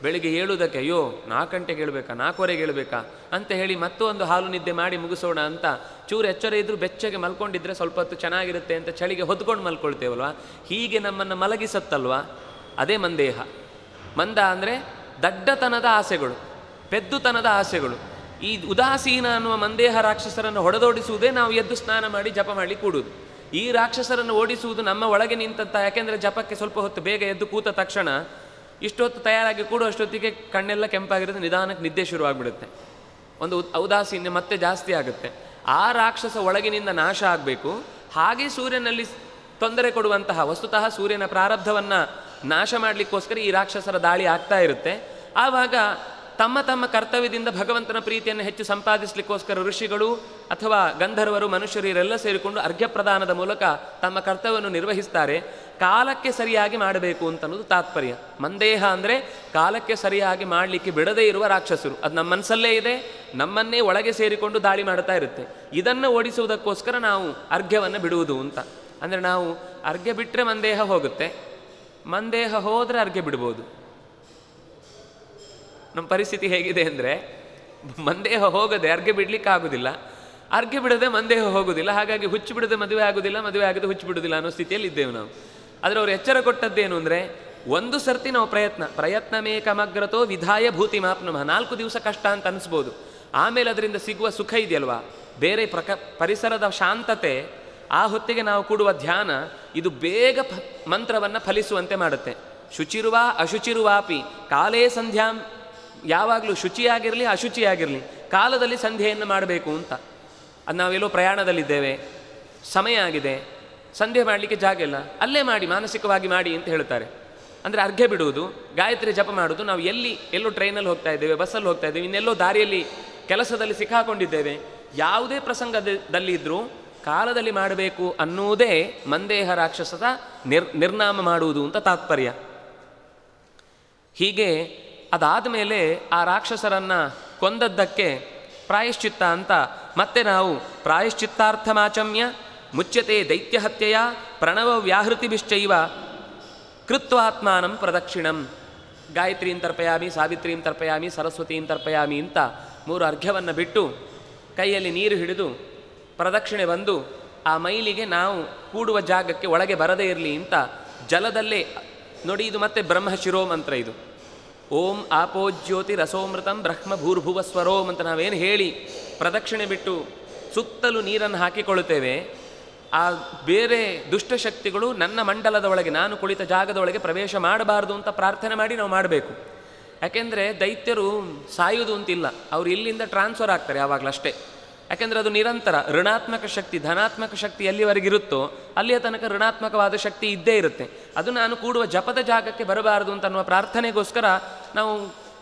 Speaker 1: ಬೆಳಿಗ್ಗೆ ಏಳುವುದಕ್ಕೆ ಅಯ್ಯೋ 4 ಗಂಟೆಗೆ ಏಳಬೇಕಾ, 4:15 ಏಳಬೇಕಾ ಅಂತ ಹೇಳಿ ಮತ್ತೊಂದು ಹಾಲು ನಿದ್ದೆ ಮಾಡಿ ಮುಗಿಸೋಣ ಅಂತ ಚೂರು ಎಚ್ಚರ ಇದ್ದರೂ ಬೆಚ್ಚಗೆ ಮಲ್ಕೊಂಡಿದ್ರೆ ಸ್ವಲ್ಪ ಹೊತ್ತು ಚೆನ್ನಾಗಿರುತ್ತೆ ಅಂತ ಚಳಿಗೆ ಹೊದ್ಕೊಂಡು ಮಲ್ಕೊಳ್ತೇವಲ್ವ, ಹೀಗೆ ನಮ್ಮನ್ನು ಮಲಗಿಸತ್ತಲ್ವ, ಅದೇ ಮಂದೇಹ. ಮಂದ ಅಂದರೆ ದಡ್ಡತನದ ಆಸೆಗಳು, ಪೆದ್ದುತನದ ಆಸೆಗಳು. ಈ ಉದಾಸೀನ ಅನ್ನುವ ಮಂದೇಹ ರಾಕ್ಷಸರನ್ನು ಹೊಡೆದೋಡಿಸುವುದೇ ನಾವು ಎದ್ದು ಸ್ನಾನ ಮಾಡಿ ಜಪ ಮಾಡಿ ಕೂಡುವುದು. ಈ ರಾಕ್ಷಸರನ್ನು ಓಡಿಸುವುದು ನಮ್ಮ ಒಳಗೆ ನಿಂತಂತ. ಯಾಕೆಂದರೆ ಜಪಕ್ಕೆ ಸ್ವಲ್ಪ ಹೊತ್ತು ಬೇಗ ಎದ್ದು ಕೂತ ತಕ್ಷಣ ಇಷ್ಟೊತ್ತು ತಯಾರಾಗಿ ಕೂಡುವಷ್ಟೊತ್ತಿಗೆ ಕಣ್ಣೆಲ್ಲ ಕೆಂಪಾಗಿರುತ್ತೆ, ನಿಧಾನಕ್ಕೆ ನಿದ್ದೆ ಶುರುವಾಗ್ಬಿಡುತ್ತೆ, ಒಂದು ಔದಾಸೀನ್ಯ ಮತ್ತೆ ಜಾಸ್ತಿ ಆಗುತ್ತೆ. ಆ ರಾಕ್ಷಸ ಒಳಗಿನಿಂದ ನಾಶ ಆಗಬೇಕು. ಹಾಗೆ ಸೂರ್ಯನಲ್ಲಿ ತೊಂದರೆ ಕೊಡುವಂತಹ, ವಸ್ತುತಃ ಸೂರ್ಯನ ಪ್ರಾರಬ್ಧವನ್ನು ನಾಶ ಮಾಡಲಿಕ್ಕೋಸ್ಕರ ಈ ರಾಕ್ಷಸರ ದಾಳಿ ಆಗ್ತಾ ಇರುತ್ತೆ. ಆವಾಗ ತಮ್ಮ ತಮ್ಮ ಕರ್ತವ್ಯದಿಂದ ಭಗವಂತನ ಪ್ರೀತಿಯನ್ನು ಹೆಚ್ಚು ಸಂಪಾದಿಸಲಿಕ್ಕೋಸ್ಕರ ಋಷಿಗಳು ಅಥವಾ ಗಂಧರ್ವರು, ಮನುಷ್ಯರು ಇವರೆಲ್ಲ ಸೇರಿಕೊಂಡು ಅರ್ಘ್ಯ ಪ್ರದಾನದ ಮೂಲಕ ತಮ್ಮ ಕರ್ತವ್ಯವನ್ನು ನಿರ್ವಹಿಸ್ತಾರೆ. ಕಾಲಕ್ಕೆ ಸರಿಯಾಗಿ ಮಾಡಬೇಕು ಅಂತನ್ನೋದು ತಾತ್ಪರ್ಯ. ಮಂದೇಹ ಅಂದರೆ ಕಾಲಕ್ಕೆ ಸರಿಯಾಗಿ ಮಾಡಲಿಕ್ಕೆ ಬಿಡದೇ ಇರುವ ರಾಕ್ಷಸರು. ಅದು ನಮ್ಮ ಮನಸ್ಸಲ್ಲೇ ಇದೆ, ನಮ್ಮನ್ನೇ ಒಳಗೆ ಸೇರಿಕೊಂಡು ದಾಳಿ ಮಾಡ್ತಾ ಇರುತ್ತೆ. ಇದನ್ನು ಓಡಿಸುವುದಕ್ಕೋಸ್ಕರ ನಾವು ಅರ್ಘ್ಯವನ್ನು ಬಿಡುವುದು ಅಂತ. ಅಂದರೆ ನಾವು ಅರ್ಘ್ಯ ಬಿಟ್ಟರೆ ಮಂದೇಹ ಹೋಗುತ್ತೆ, ಮಂದೇಹ ಹೋದರೆ ಅರ್ಘ್ಯ ಬಿಡ್ಬೋದು. ನಮ್ಮ ಪರಿಸ್ಥಿತಿ ಹೇಗಿದೆ ಅಂದರೆ ಮಂದೇಹ ಹೋಗದೆ ಅರ್ಘ್ಯ ಬಿಡಲಿಕ್ಕೆ ಆಗೋದಿಲ್ಲ. ಅರ್ಘ್ಯ ಬಿಡದೆ ಮಂದೇಹ ಹೋಗುವುದಿಲ್ಲ, ಹಾಗಾಗಿ ಹುಚ್ಚು ಬಿಡದೆ ಮದುವೆ ಆಗುವುದಿಲ್ಲ, ಮದುವೆ ಆಗದೆ ಹುಚ್ಚು ಬಿಡುವುದಿಲ್ಲ ಅನ್ನೋ ಸ್ಥಿತಿಯಲ್ಲಿ ಇದ್ದೇವೆ ನಾವು. ಆದರೆ ಅವ್ರು ಎಚ್ಚರ ಕೊಟ್ಟದ್ದೇನು ಅಂದರೆ, ಒಂದು ಸರ್ತಿ ನಾವು ಪ್ರಯತ್ನಮೇಕಮಗ್ರತೋ ವಿಧಾಯ ಭೂತಿ ಮಾಪ್ನಮಃ. 4 ದಿವಸ ಕಷ್ಟ ಅಂತ ಅನಿಸ್ಬೋದು, ಆಮೇಲೆ ಅದರಿಂದ ಸಿಗುವ ಸುಖ ಇದೆಯಲ್ವಾ, ಬೇರೆ ಪರಿಸರದ ಶಾಂತತೆ, ಆ ಹೊತ್ತಿಗೆ ನಾವು ಕೂಡುವ ಧ್ಯಾನ, ಇದು ಬೇಗ ಮಂತ್ರವನ್ನು ಫಲಿಸುವಂತೆ ಮಾಡುತ್ತೆ. ಶುಚಿರುವ ಅಶುಚಿರುವಾಪಿ ಕಾಲೇ ಸಂಧ್ಯಾಂ, ಯಾವಾಗಲೂ ಶುಚಿಯಾಗಿರಲಿ ಅಶುಚಿಯಾಗಿರಲಿ ಕಾಲದಲ್ಲಿ ಸಂಧ್ಯೆಯನ್ನು ಮಾಡಬೇಕು ಅಂತ. ಅದು ನಾವೆಲ್ಲೋ ಪ್ರಯಾಣದಲ್ಲಿದ್ದೇವೆ, ಸಮಯ ಆಗಿದೆ, ಸಂಧ್ಯೆ ಮಾಡಲಿಕ್ಕೆ ಜಾಗ ಇಲ್ಲ, ಅಲ್ಲೇ ಮಾಡಿ, ಮಾನಸಿಕವಾಗಿ ಮಾಡಿ ಅಂತ ಹೇಳ್ತಾರೆ. ಅಂದರೆ ಅರ್ಘ್ಯ ಬಿಡುವುದು, ಗಾಯತ್ರಿ ಜಪ ಮಾಡುವುದು. ನಾವು ಎಲ್ಲೋ ಟ್ರೈನಲ್ಲಿ ಹೋಗ್ತಾ ಇದ್ದೇವೆ, ಬಸ್ಸಲ್ಲಿ ಹೋಗ್ತಾ ಇದ್ದೇವೆ, ಇನ್ನೆಲ್ಲೋ ದಾರಿಯಲ್ಲಿ ಕೆಲಸದಲ್ಲಿ ಸಿಕ್ಕಾಕೊಂಡಿದ್ದೇವೆ, ಯಾವುದೇ ಪ್ರಸಂಗದಲ್ಲಿ ಇದ್ದರೂ ಕಾಲದಲ್ಲಿ ಮಾಡಬೇಕು ಅನ್ನುವುದೇ ಮಂದೇಹ ರಾಕ್ಷಸದ ನಿರ್ನಾಮ ಮಾಡುವುದು ಅಂತ ತಾತ್ಪರ್ಯ. ಹೀಗೆ ಅದಾದ ಮೇಲೆ ಆ ರಾಕ್ಷಸರನ್ನು ಕೊಂದದ್ದಕ್ಕೆ ಪ್ರಾಯಶ್ಚಿತ್ತ ಅಂತ ಮತ್ತೆ ನಾವು ಪ್ರಾಯಶ್ಚಿತ್ತಾರ್ಥಮಾಚಮ್ಯ ಮುಚ್ಯತೆ ದೈತ್ಯಹತ್ಯೆಯ ಪ್ರಣವ ವ್ಯಾಹೃತಿಭಿಶ್ಚೈವ ಕೃತ್ವಾತ್ಮಾನಂ ಪ್ರದಕ್ಷಿಣಂ. ಗಾಯತ್ರೀಂ ತರ್ಪಯಾಮಿ, ಸಾವಿತ್ರೀಂ ತರ್ಪಯಾಮಿ, ಸರಸ್ವತೀಂ ತರ್ಪಯಾಮಿ ಅಂತ 3 ಅರ್ಘ್ಯವನ್ನು ಬಿಟ್ಟು ಕೈಯಲ್ಲಿ ನೀರು ಹಿಡಿದು ಪ್ರದಕ್ಷಿಣೆ ಬಂದು ಆ ಮೈಲಿಗೆ ನಾವು ಕೂಡುವ ಜಾಗಕ್ಕೆ ಒಳಗೆ ಬರದೇ ಇರಲಿ ಅಂತ ಜಲದಲ್ಲೇ ನೋಡಿ. ಇದು ಮತ್ತೆ ಬ್ರಹ್ಮ ಶಿರೋ ಮಂತ್ರ ಇದು. ಓಂ ಆಪೋ ಜ್ಯೋತಿ ರಸೋಮೃತಂ ಬ್ರಹ್ಮ ಭೂರ್ಭುವ ಸ್ವರೋಮ್ ಅಂತ ನಾವೇನು ಹೇಳಿ ಪ್ರದಕ್ಷಿಣೆ ಬಿಟ್ಟು ಸುತ್ತಲೂ ನೀರನ್ನು ಹಾಕಿಕೊಳ್ಳುತ್ತೇವೆ, ಆ ಬೇರೆ ದುಷ್ಟಶಕ್ತಿಗಳು ನನ್ನ ಮಂಡಲದ ಒಳಗೆ, ನಾನು ಕುಳಿತ ಜಾಗದ ಒಳಗೆ ಪ್ರವೇಶ ಮಾಡಬಾರ್ದು ಅಂತ ಪ್ರಾರ್ಥನೆ ಮಾಡಿ ನಾವು ಮಾಡಬೇಕು. ಯಾಕೆಂದರೆ ದೈತ್ಯರು ಸಾಯುವುದು ಅಂತಿಲ್ಲ, ಅವರು ಇಲ್ಲಿಂದ ಟ್ರಾನ್ಸ್ಫರ್ ಆಗ್ತಾರೆ ಯಾವಾಗಲಷ್ಟೇ. ಯಾಕೆಂದರೆ ಅದು ನಿರಂತರ ಋಣಾತ್ಮಕ ಶಕ್ತಿ, ಧನಾತ್ಮಕ ಶಕ್ತಿ ಎಲ್ಲಿವರೆಗಿರುತ್ತೋ ಅಲ್ಲಿಯ ತನಕ ಋಣಾತ್ಮಕವಾದ ಶಕ್ತಿ ಇದ್ದೇ ಇರುತ್ತೆ. ಅದು ನಾನು ಕೂಡುವ ಜಪದ ಜಾಗಕ್ಕೆ ಬರಬಾರದು ಅಂತ ಅನ್ನುವ ಪ್ರಾರ್ಥನೆಗೋಸ್ಕರ ನಾವು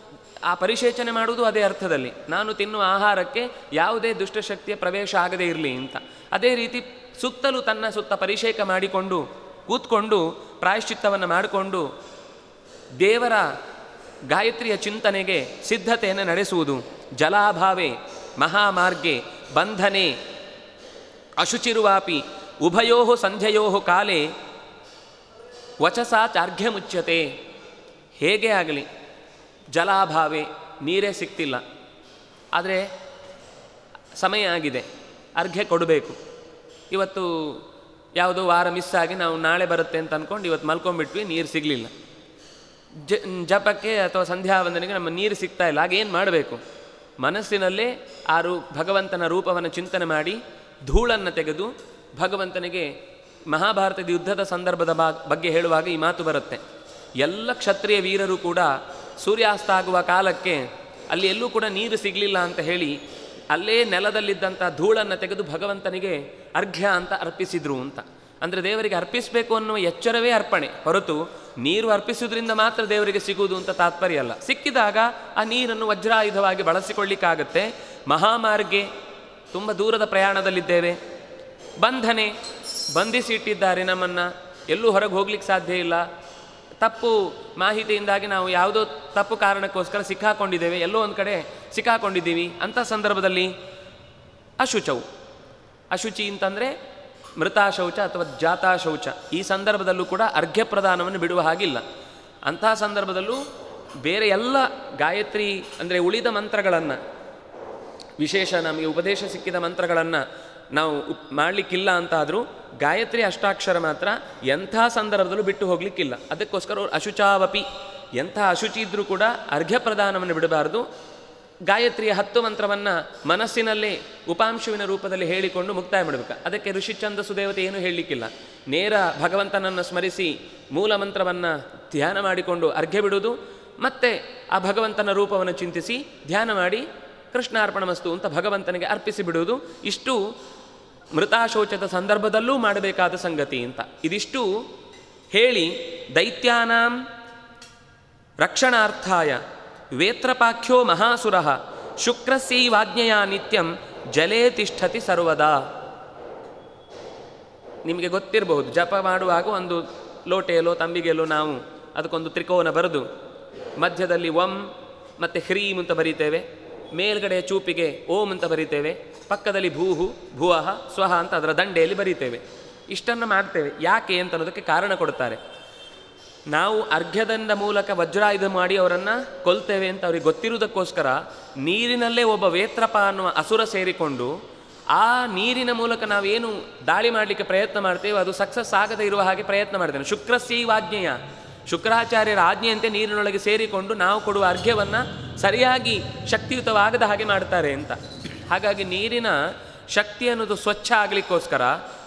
Speaker 1: ಆ ಪರಿಶೇಚನೆ ಮಾಡುವುದು ಅದೇ ಅರ್ಥದಲ್ಲಿ, ನಾನು ತಿನ್ನುವ ಆಹಾರಕ್ಕೆ ಯಾವುದೇ ದುಷ್ಟಶಕ್ತಿಯ ಪ್ರವೇಶ ಆಗದೇ ಇರಲಿ ಅಂತ. ಅದೇ ರೀತಿ ಸುತ್ತಲೂ ತನ್ನ ಸುತ್ತ ಪರಿಷೇಕ ಮಾಡಿಕೊಂಡು ಕೂತ್ಕೊಂಡು ಪ್ರಾಯಶ್ಚಿತ್ತವನ್ನು ಮಾಡಿಕೊಂಡು ದೇವರ ಗಾಯತ್ರಿಯ ಚಿಂತನೆಗೆ ಸಿದ್ಧತೆಯನ್ನು ನಡೆಸುವುದು. ಜಲಾಭಾವೆ ಮಹಾಮಾರ್ಗೆ ಬಂಧನೆ ಅಶುಚಿರುವಾಪಿ ಉಭಯೋ ಸಂಧ್ಯಯೋ ಕಾಲೇ ವಚಸಾ ಚಾರ್ಘ್ಯ ಮುಚ್ಯತೆ. ಹೇಗೆ ಆಗಲಿ ಜಲಾಭಾವೆ, ನೀರೇ ಸಿಗ್ತಿಲ್ಲ, ಆದರೆ ಸಮಯ ಆಗಿದೆ, ಅರ್ಘ್ಯ ಕೊಡಬೇಕು. ಇವತ್ತು ಯಾವುದೋ ವಾರ ಮಿಸ್ ಆಗಿ ನಾವು ನಾಳೆ ಬರುತ್ತೆ ಅಂತ ಅಂದ್ಕೊಂಡು ಇವತ್ತು ಮಲ್ಕೊಂಡ್ಬಿಟ್ವಿ, ನೀರು ಸಿಗಲಿಲ್ಲ. ಜಪಕ್ಕೆ ಅಥವಾ ಸಂಧ್ಯಾ ವಂದನೆಗೆ ನಮ್ಮ ನೀರು ಸಿಗ್ತಾ ಇಲ್ಲ. ಆಗೇನು ಮಾಡಬೇಕು? ಮನಸ್ಸಿನಲ್ಲೇ ಭಗವಂತನ ರೂಪವನ್ನು ಚಿಂತನೆ ಮಾಡಿ ಧೂಳನ್ನು ತೆಗೆದು ಭಗವಂತನಿಗೆ ಮಹಾಭಾರತದ ಯುದ್ಧದ ಸಂದರ್ಭದ ಬಗ್ಗೆ ಹೇಳುವಾಗ ಈ ಮಾತು ಬರುತ್ತೆ. ಎಲ್ಲ ಕ್ಷತ್ರಿಯ ವೀರರು ಕೂಡ ಸೂರ್ಯಾಸ್ತ ಆಗುವ ಕಾಲಕ್ಕೆ ಅಲ್ಲಿ ಎಲ್ಲೂ ಕೂಡ ನೀರು ಸಿಗಲಿಲ್ಲ ಅಂತ ಹೇಳಿ ಅಲ್ಲೇ ನೆಲದಲ್ಲಿದ್ದಂಥ ಧೂಳನ್ನು ತೆಗೆದು ಭಗವಂತನಿಗೆ ಅರ್ಘ್ಯ ಅಂತ ಅರ್ಪಿಸಿದ್ರು ಅಂತ. ಅಂದರೆ ದೇವರಿಗೆ ಅರ್ಪಿಸಬೇಕು ಅನ್ನುವ ಎಚ್ಚರವೇ ಅರ್ಪಣೆ ಹೊರತು ನೀರು ಅರ್ಪಿಸುವುದರಿಂದ ಮಾತ್ರ ದೇವರಿಗೆ ಸಿಗುವುದು ಅಂತ ತಾತ್ಪರ್ಯ ಅಲ್ಲ. ಸಿಕ್ಕಿದಾಗ ಆ ನೀರನ್ನು ವಜ್ರಾಯುಧವಾಗಿ ಬಳಸಿಕೊಳ್ಳಿಕ್ಕಾಗತ್ತೆ. ಮಹಾಮಾರ್ಗೆ, ತುಂಬ ದೂರದ ಪ್ರಯಾಣದಲ್ಲಿದ್ದೇವೆ. ಬಂಧನೆ, ಬಂಧಿಸಿ ಇಟ್ಟಿದ್ದಾರೆ ನಮ್ಮನ್ನು, ಎಲ್ಲೂ ಹೊರಗೆ ಹೋಗ್ಲಿಕ್ಕೆ ಸಾಧ್ಯ ಇಲ್ಲ. ತಪ್ಪು ಮಾಹಿತಿಯಿಂದಾಗಿ ನಾವು ಯಾವುದೋ ತಪ್ಪು ಕಾರಣಕ್ಕೋಸ್ಕರ ಸಿಕ್ಕಾಕೊಂಡಿದ್ದೇವೆ, ಎಲ್ಲೋ ಒಂದು ಕಡೆ ಸಿಕ್ಕಾಕೊಂಡಿದ್ದೀವಿ. ಅಂಥ ಸಂದರ್ಭದಲ್ಲಿ ಅಶುಚವು, ಅಶುಚಿ ಅಂತಂದರೆ ಮೃತಾ ಶೌಚ ಅಥವಾ ಜಾತಾ ಶೌಚ, ಈ ಸಂದರ್ಭದಲ್ಲೂ ಕೂಡ ಅರ್ಘ್ಯ ಪ್ರದಾನವನ್ನು ಬಿಡುವ ಹಾಗಿಲ್ಲ. ಅಂತಹ ಸಂದರ್ಭದಲ್ಲೂ ಬೇರೆ ಎಲ್ಲ ಗಾಯತ್ರಿ ಅಂದರೆ ಉಳಿದ ಮಂತ್ರಗಳನ್ನು, ವಿಶೇಷ ನಮಗೆ ಉಪದೇಶ ಸಿಕ್ಕಿದ ಮಂತ್ರಗಳನ್ನು ನಾವು ಮಾಡಲಿಕ್ಕಿಲ್ಲ ಅಂತಾದರೂ ಗಾಯತ್ರಿ ಅಷ್ಟಾಕ್ಷರ ಮಾತ್ರ ಎಂಥ ಸಂದರ್ಭದಲ್ಲೂ ಬಿಟ್ಟು ಹೋಗಲಿಕ್ಕಿಲ್ಲ. ಅದಕ್ಕೋಸ್ಕರ ಅವ್ರು ಅಶುಚಾವಪಿ, ಎಂಥ ಅಶುಚಿ ಇದ್ದರೂ ಕೂಡ ಅರ್ಘ್ಯ ಪ್ರದಾನವನ್ನು ಬಿಡಬಾರ್ದು. ಗಾಯತ್ರಿಯ 10 ಮಂತ್ರವನ್ನು ಮನಸ್ಸಿನಲ್ಲೇ ಉಪಾಂಶುವಿನ ರೂಪದಲ್ಲಿ ಹೇಳಿಕೊಂಡು ಮುಕ್ತಾಯ ಮಾಡಬೇಕು. ಅದಕ್ಕೆ ಋಷಿ ಛಂದಸ್ಸು ದೇವತೆ ಏನೂ ಹೇಳಲಿಕ್ಕಿಲ್ಲ. ನೇರ ಭಗವಂತನನ್ನು ಸ್ಮರಿಸಿ ಮೂಲ ಮಂತ್ರವನ್ನು ಧ್ಯಾನ ಮಾಡಿಕೊಂಡು ಅರ್ಘ್ಯ ಬಿಡುವುದು, ಮತ್ತು ಆ ಭಗವಂತನ ರೂಪವನ್ನು ಚಿಂತಿಸಿ ಧ್ಯಾನ ಮಾಡಿ ಕೃಷ್ಣಾರ್ಪಣಮಸ್ತು ಅಂತ ಭಗವಂತನಿಗೆ ಅರ್ಪಿಸಿ ಬಿಡುವುದು. ಇಷ್ಟು ಮೃತಾಶೌಚದ ಸಂದರ್ಭದಲ್ಲೂ ಮಾಡಬೇಕಾದ ಸಂಗತಿ ಅಂತ. ಇದಿಷ್ಟು ಹೇಳಿ ದೈತ್ಯಾನಾಂ ರಕ್ಷಣಾರ್ಥಾಯ ವೇತ್ರಪಾಖ್ಯೋ ಮಹಾಸುರಃ ಶುಕ್ರಸ್ಯೈವಾಜ್ಞೆಯ ನಿತ್ಯಂ ಜಲೇ ತಿಷ್ಠತಿ ಸರ್ವದಾ. ನಿಮಗೆ ಗೊತ್ತಿರಬಹುದು, ಜಪ ಮಾಡುವಾಗ ಒಂದು ಲೋಟೆಯಲ್ಲೋ ತಂಬಿಗೆಯಲ್ಲೋ ನಾವು ಅದಕ್ಕೊಂದು ತ್ರಿಕೋನ ಬರೆದು ಮಧ್ಯದಲ್ಲಿ ಓಂ ಮತ್ತು ಹ್ರೀಂ ಅಂತ ಬರೀತೇವೆ, ಮೇಲ್ಗಡೆ ಚೂಪಿಗೆ ಓಂ ಅಂತ ಬರೀತೇವೆ, ಪಕ್ಕದಲ್ಲಿ ಭೂಹು ಭುವಃ ಸ್ವಹ ಅಂತ ಅದರ ದಂಡೆಯಲ್ಲಿ ಬರೀತೇವೆ. ಇಷ್ಟನ್ನು ಮಾಡ್ತೇವೆ. ಯಾಕೆ ಅಂತ ಅನ್ನೋದಕ್ಕೆ ಕಾರಣ ಕೊಡ್ತಾರೆ. ನಾವು ಅರ್ಘ್ಯದಂಡ ಮೂಲಕ ವಜ್ರಾಯುಧ ಮಾಡಿ ಅವರನ್ನು ಕೊಲ್ತೇವೆ ಅಂತ ಅವ್ರಿಗೆ ಗೊತ್ತಿರುವುದಕ್ಕೋಸ್ಕರ ನೀರಿನಲ್ಲೇ ಒಬ್ಬ ವೇತ್ರಪ ಅನ್ನುವ ಅಸುರ ಸೇರಿಕೊಂಡು ಆ ನೀರಿನ ಮೂಲಕ ನಾವೇನು ದಾಳಿ ಮಾಡಲಿಕ್ಕೆ ಪ್ರಯತ್ನ ಮಾಡ್ತೇವೆ ಅದು ಸಕ್ಸಸ್ ಆಗದೇ ಇರುವ ಹಾಗೆ ಪ್ರಯತ್ನ ಮಾಡ್ತೇನೆ. ಶುಕ್ರಸ್ಯೈವಾಜ್ಞೆಯ, ಶುಕ್ರಾಚಾರ್ಯರ ಆಜ್ಞೆಯಂತೆ ನೀರಿನೊಳಗೆ ಸೇರಿಕೊಂಡು ನಾವು ಕೊಡುವ ಅರ್ಘ್ಯವನ್ನು ಸರಿಯಾಗಿ ಶಕ್ತಿಯುತವಾಗದ ಹಾಗೆ ಮಾಡ್ತಾರೆ ಅಂತ. ಹಾಗಾಗಿ ನೀರಿನ ಶಕ್ತಿ ಅನ್ನೋದು ಸ್ವಚ್ಛ ಆಗಲಿಕ್ಕೋಸ್ಕರ,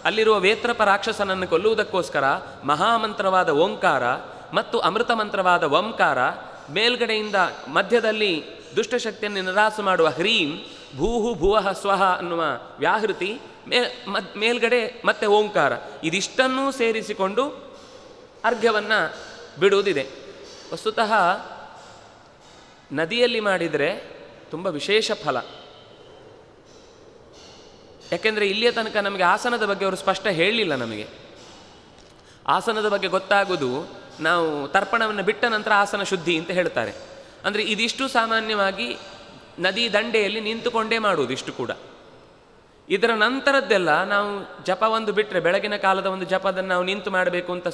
Speaker 1: ಅಲ್ಲಿರುವ ವೇತ್ರಪ ರಾಕ್ಷಸನನ್ನು ಕೊಲ್ಲುವುದಕ್ಕೋಸ್ಕರ ಮಹಾಮಂತ್ರವಾದ ಓಂಕಾರ ಮತ್ತು ಅಮೃತ ಮಂತ್ರವಾದ ಓಂಕಾರ, ಮೇಲ್ಗಡೆಯಿಂದ ಮಧ್ಯದಲ್ಲಿ ದುಷ್ಟಶಕ್ತಿಯನ್ನು ನಿರಾಸ ಮಾಡುವ ಹ್ರೀಂ, ಭೂಹು ಭುವಃ ಸ್ವಹ ಅನ್ನುವ ವ್ಯಾಹೃತಿ, ಮೇಲ್ಗಡೆ ಮತ್ತೆ ಓಂಕಾರ, ಇದಿಷ್ಟನ್ನೂ ಸೇರಿಸಿಕೊಂಡು ಅರ್ಘ್ಯವನ್ನು ಬಿಡುವುದಿದೆ. ವಸ್ತುತಃ ನದಿಯಲ್ಲಿ ಮಾಡಿದರೆ ತುಂಬ ವಿಶೇಷ ಫಲ. ಯಾಕೆಂದರೆ ಇಲ್ಲಿಯ ತನಕ ನಮಗೆ ಆಸನದ ಬಗ್ಗೆ ಅವರು ಸ್ಪಷ್ಟ ಹೇಳಲಿಲ್ಲ. ನಮಗೆ ಆಸನದ ಬಗ್ಗೆ ಗೊತ್ತಾಗೋದು ನಾವು ತರ್ಪಣವನ್ನು ಬಿಟ್ಟ ನಂತರ ಆಸನ ಶುದ್ಧಿ ಅಂತ ಹೇಳ್ತಾರೆ. ಅಂದರೆ ಇದಿಷ್ಟು ಸಾಮಾನ್ಯವಾಗಿ ನದಿ ದಂಡೆಯಲ್ಲಿ ನಿಂತುಕೊಂಡೇ ಮಾಡುವುದು. ಇಷ್ಟು ಕೂಡ ಇದರ ನಂತರದ್ದೆಲ್ಲ ನಾವು ಜಪ ಒಂದು ಬಿಟ್ಟರೆ, ಬೆಳಗಿನ ಕಾಲದ ಒಂದು ಜಪದನ್ನು ನಾವು ನಿಂತು ಮಾಡಬೇಕು ಅಂತ,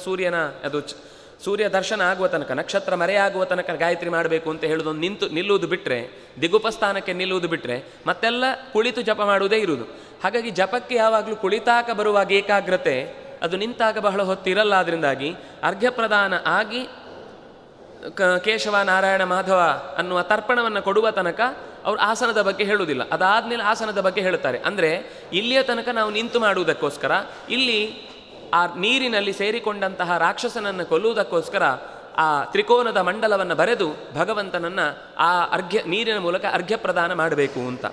Speaker 1: ಸೂರ್ಯ ದರ್ಶನ ಆಗುವ ತನಕ, ನಕ್ಷತ್ರ ಮರೆಯಾಗುವ ತನಕ ಗಾಯತ್ರಿ ಮಾಡಬೇಕು ಅಂತ ಹೇಳೋದೊಂದು ನಿಲ್ಲುವುದು ಬಿಟ್ಟರೆ, ದಿಗುಪಸ್ಥಾನಕ್ಕೆ ನಿಲ್ಲುವುದು ಬಿಟ್ಟರೆ ಮತ್ತೆಲ್ಲ ಕುಳಿತು ಜಪ ಮಾಡುವುದೇ ಇರುವುದು. ಹಾಗಾಗಿ ಜಪಕ್ಕೆ ಯಾವಾಗಲೂ ಕುಳಿತಾಗ ಬರುವಾಗ ಏಕಾಗ್ರತೆ ಅದು ನಿಂತಾಗ ಬಹಳ ಹೊತ್ತಿರಲ್ಲ. ಅದರಿಂದಾಗಿ ಅರ್ಘ್ಯ ಪ್ರದಾನ ಆಗಿ ಕೇಶವ ನಾರಾಯಣ ಮಾಧವ ಅನ್ನುವ ತರ್ಪಣವನ್ನು ಕೊಡುವ ತನಕ ಅವರು ಆಸನದ ಬಗ್ಗೆ ಹೇಳುವುದಿಲ್ಲ. ಅದಾದಮೇಲೆ ಆಸನದ ಬಗ್ಗೆ ಹೇಳ್ತಾರೆ. ಅಂದರೆ ಇಲ್ಲಿಯ ತನಕ ನಾವು ನಿಂತು ಮಾಡುವುದಕ್ಕೋಸ್ಕರ, ಇಲ್ಲಿ ಆ ನೀರಿನಲ್ಲಿ ಸೇರಿಕೊಂಡಂತಹ ರಾಕ್ಷಸನನ್ನು ಕೊಲ್ಲುವುದಕ್ಕೋಸ್ಕರ ಆ ತ್ರಿಕೋನದ ಮಂಡಲವನ್ನು ಬರೆದು ಭಗವಂತನನ್ನು ಆ ನೀರಿನ ಮೂಲಕ ಅರ್ಘ್ಯ ಪ್ರದಾನ ಮಾಡಬೇಕು ಅಂತ.